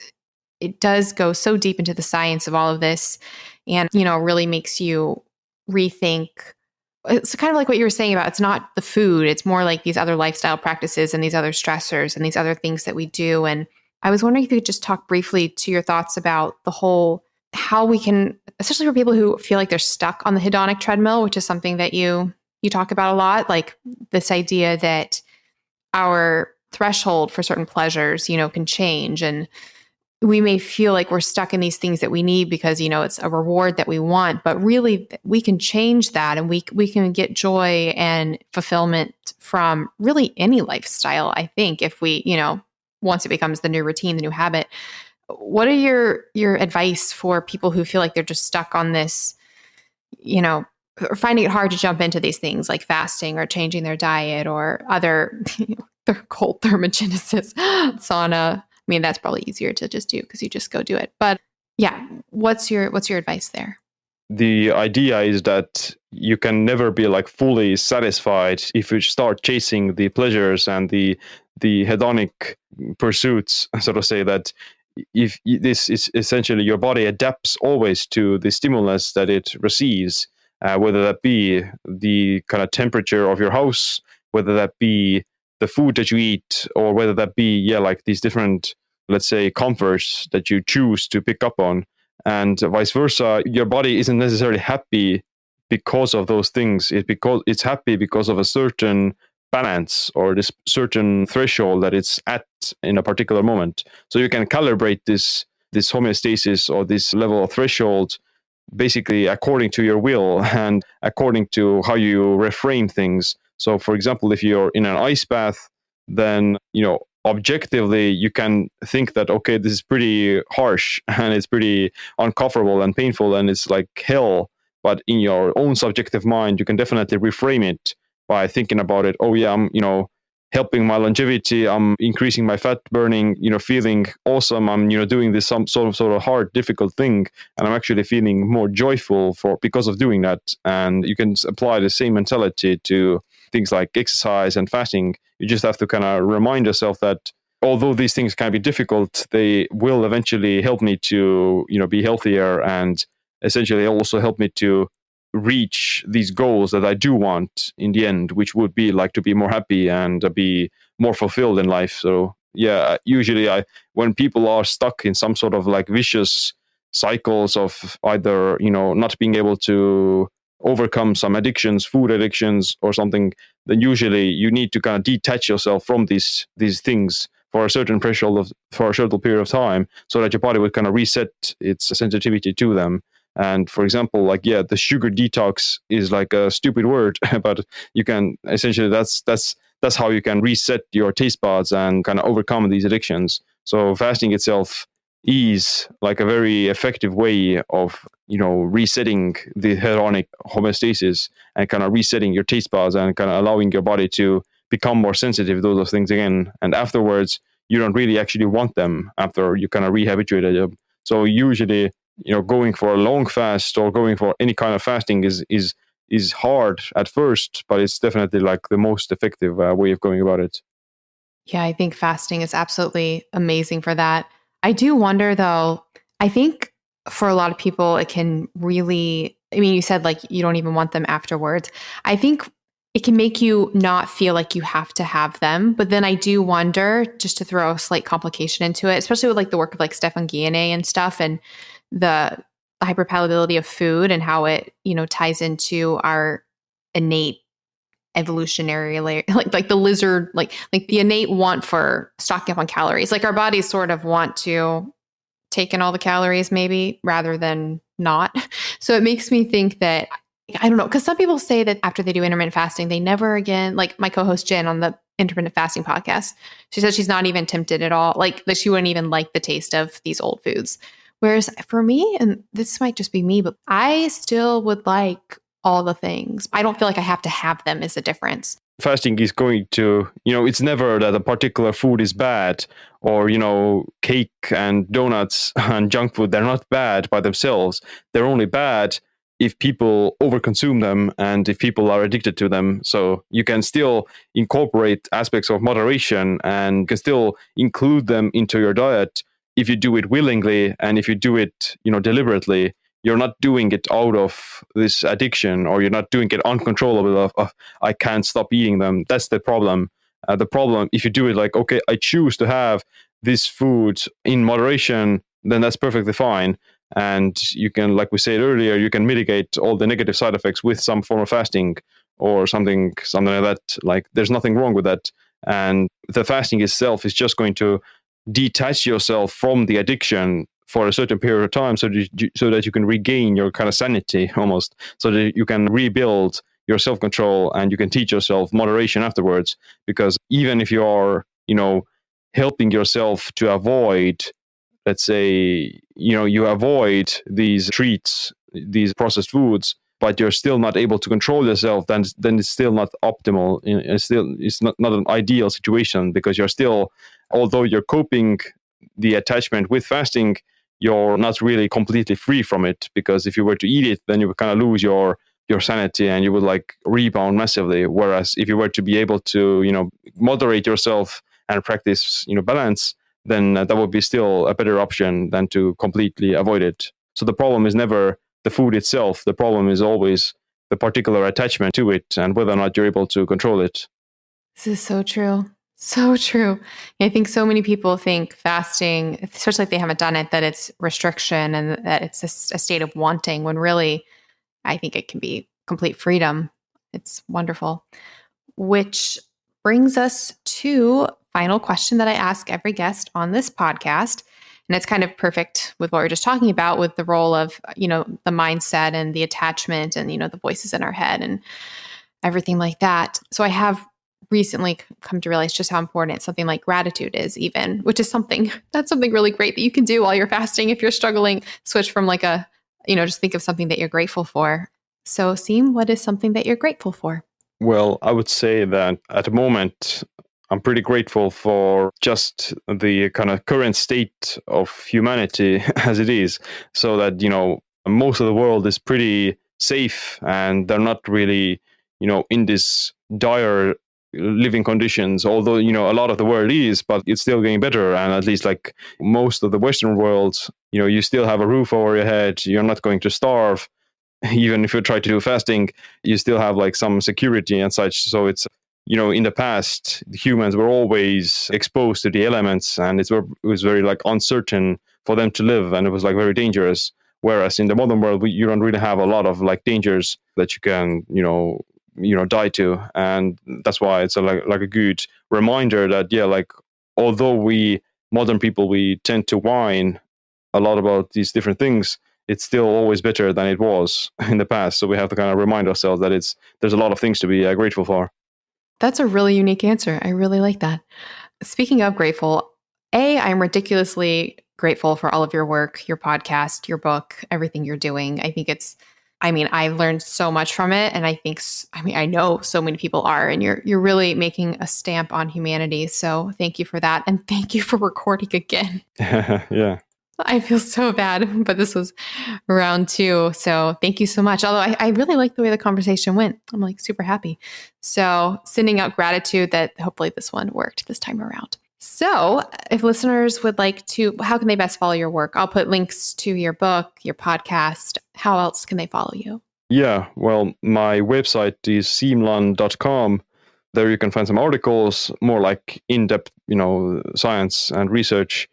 S2: it does go so deep into the science of all of this, and, really makes you rethink. It's kind of like what you were saying about, it's not the food, it's more like these other lifestyle practices and these other stressors and these other things that we do. And I was wondering if you could just talk briefly to your thoughts about the whole, how we can, especially for people who feel like they're stuck on the hedonic treadmill, which is something that you talk about a lot, like this idea that our threshold for certain pleasures, can change, and we may feel like we're stuck in these things that we need because, it's a reward that we want, but really we can change that, and we can get joy and fulfillment from really any lifestyle, I think, if we, once it becomes the new routine, the new habit. What are your advice for people who feel like they're just stuck on this, or finding it hard to jump into these things like fasting or changing their diet or other, their cold thermogenesis, sauna? I mean, that's probably easier to just do because you just go do it. But yeah, what's your advice there?
S1: The idea is that you can never be like fully satisfied if you start chasing the pleasures and the hedonic pursuits, so to say, that if this is essentially your body adapts always to the stimulus that it receives, whether that be the kind of temperature of your house, whether that be the food that you eat, or whether that be, like these different, let's say, comforts that you choose to pick up on, and vice versa. Your body isn't necessarily happy because of those things. It's happy because of a certain balance or this certain threshold that it's at in a particular moment. So you can calibrate this homeostasis or this level of threshold basically according to your will and according to how you reframe things. So, for example, if you're in an ice bath, then, objectively, you can think that, okay, this is pretty harsh and it's pretty uncomfortable and painful and it's like hell. But in your own subjective mind, you can definitely reframe it by thinking about it. Oh yeah, I'm, helping my longevity. I'm increasing my fat burning, feeling awesome. I'm, doing this some sort of hard, difficult thing. And I'm actually feeling more joyful because of doing that. And you can apply the same mentality to things like exercise and fasting. You just have to kind of remind yourself that although these things can be difficult, they will eventually help me to, be healthier, and essentially also help me to reach these goals that I do want in the end, which would be like to be more happy and be more fulfilled in life. So yeah, usually when people are stuck in some sort of like vicious cycles of either, not being able to overcome some addictions, food addictions or something, then usually you need to kind of detach yourself from these things for a certain threshold for a certain period of time, so that your body would kind of reset its sensitivity to them. And for example, the sugar detox is like a stupid word, but you can essentially, that's how you can reset your taste buds and kind of overcome these addictions. So fasting itself is like a very effective way of, resetting the hedonic homeostasis and kind of resetting your taste buds and kind of allowing your body to become more sensitive to those things again. And afterwards, you don't really actually want them after you kind of rehabituated them. So usually, going for a long fast or going for any kind of fasting is hard at first, but it's definitely like the most effective way of going about it.
S2: Yeah, I think fasting is absolutely amazing for that. I do wonder though, I think for a lot of people, it can really, you said like you don't even want them afterwards. I think it can make you not feel like you have to have them. But then I do wonder, just to throw a slight complication into it, especially with like the work of like Stefan Guyenet and stuff, and the hyperpalatability of food and how it, ties into our innate evolutionary layer, like the lizard, like the innate want for stocking up on calories. Like our bodies sort of want to take in all the calories maybe rather than not. So it makes me think that, I don't know, because some people say that after they do intermittent fasting, they never again, like my co-host Jen on the intermittent fasting podcast, she said she's not even tempted at all, like that she wouldn't even like the taste of these old foods. Whereas for me, and this might just be me, but I still would like all the things. I don't feel like I have to have them is the difference.
S1: Fasting is going to, it's never that a particular food is bad, or, cake and donuts and junk food, they're not bad by themselves. They're only bad if people overconsume them and if people are addicted to them. So you can still incorporate aspects of moderation and can still include them into your diet if you do it willingly and if you do it, deliberately. You're not doing it out of this addiction, or you're not doing it uncontrollable of I can't stop eating them. That's the problem. The problem, if you do it like, okay, I choose to have this food in moderation, then that's perfectly fine. And you can, like we said earlier, you can mitigate all the negative side effects with some form of fasting or something like that. Like there's nothing wrong with that. And the fasting itself is just going to detach yourself from the addiction for a certain period of time so that you can regain your kind of sanity almost, so that you can rebuild your self-control and you can teach yourself moderation afterwards. Because even if you are, helping yourself to avoid, let's say, you avoid these treats, these processed foods, but you're still not able to control yourself, then it's still not optimal. It's not an ideal situation, because you're still, although you're coping the attachment with fasting, you're not really completely free from it, because if you were to eat it, then you would kind of lose your sanity and you would like rebound massively. Whereas if you were to be able to, moderate yourself and practice, balance, then that would be still a better option than to completely avoid it. So the problem is never the food itself. The problem is always the particular attachment to it and whether or not you're able to control it.
S2: This is so true. So true. I think so many people think fasting, especially if they haven't done it, that it's restriction and that it's a state of wanting, when really, I think it can be complete freedom. It's wonderful. Which brings us to final question that I ask every guest on this podcast. And it's kind of perfect with what we we're just talking about, with the role of, the mindset and the attachment and, the voices in our head and everything like that. So I have recently come to realize just how important something like gratitude is, even, which is something really great that you can do while you're fasting. If you're struggling, switch from like just think of something that you're grateful for. So Siim, what is something that you're grateful for?
S1: Well, I would say that at the moment, I'm pretty grateful for just the kind of current state of humanity as it is, so that, most of the world is pretty safe and they're not really, in this dire living conditions, although, a lot of the world is, but it's still getting better. And at least like most of the Western world, you still have a roof over your head. You're not going to starve. Even if you try to do fasting, you still have like some security and such. So it's, in the past, humans were always exposed to the elements, and it was very like uncertain for them to live, and it was like very dangerous. Whereas in the modern world, you don't really have a lot of like dangers that you can, die to. And that's why it's like a good reminder that, yeah, like although modern people, we tend to whine a lot about these different things, it's still always better than it was in the past. So we have to kind of remind ourselves that there's a lot of things to be grateful for.
S2: That's a really unique answer. I really like that. Speaking of grateful, I'm ridiculously grateful for all of your work, your podcast, your book, everything you're doing. I think I've learned so much from it. And I know so many people are, and you're really making a stamp on humanity. So thank you for that. And thank you for recording again.
S1: Yeah.
S2: I feel so bad, but this was round 2. So thank you so much. Although I really like the way the conversation went. I'm like super happy. So sending out gratitude that hopefully this one worked this time around. So if listeners would like to, how can they best follow your work? I'll put links to your book, your podcast. How else can they follow you?
S1: Yeah, well, my website is siimland.com. There you can find some articles, more like in-depth, science and research.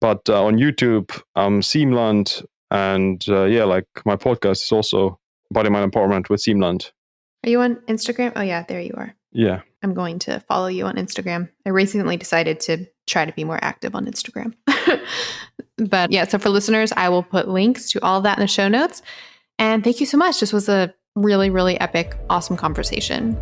S1: But on YouTube, Siim Land, And like my podcast is also Body Mind Empowerment with Siim Land.
S2: Are you on Instagram? Oh yeah, there you are.
S1: Yeah.
S2: I'm going to follow you on Instagram. I recently decided to try to be more active on Instagram. But yeah, so for listeners, I will put links to all of that in the show notes. And thank you so much. This was a really, really epic, awesome conversation.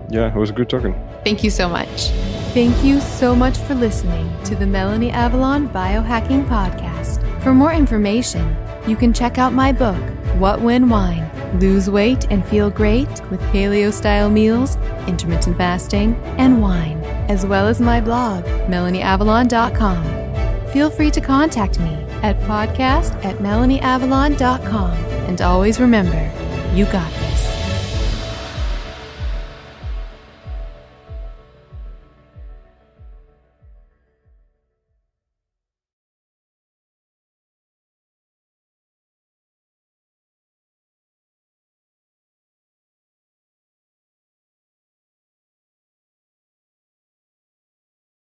S1: Yeah, it was good talking.
S2: Thank you so much. Thank you so much for listening to the Melanie Avalon Biohacking Podcast. For more information, you can check out my book, What When Wine? Lose weight and feel great with paleo-style meals, intermittent fasting, and wine, as well as my blog, melanieavalon.com. Feel free to contact me at podcast@melanieavalon.com. And always remember, you got this.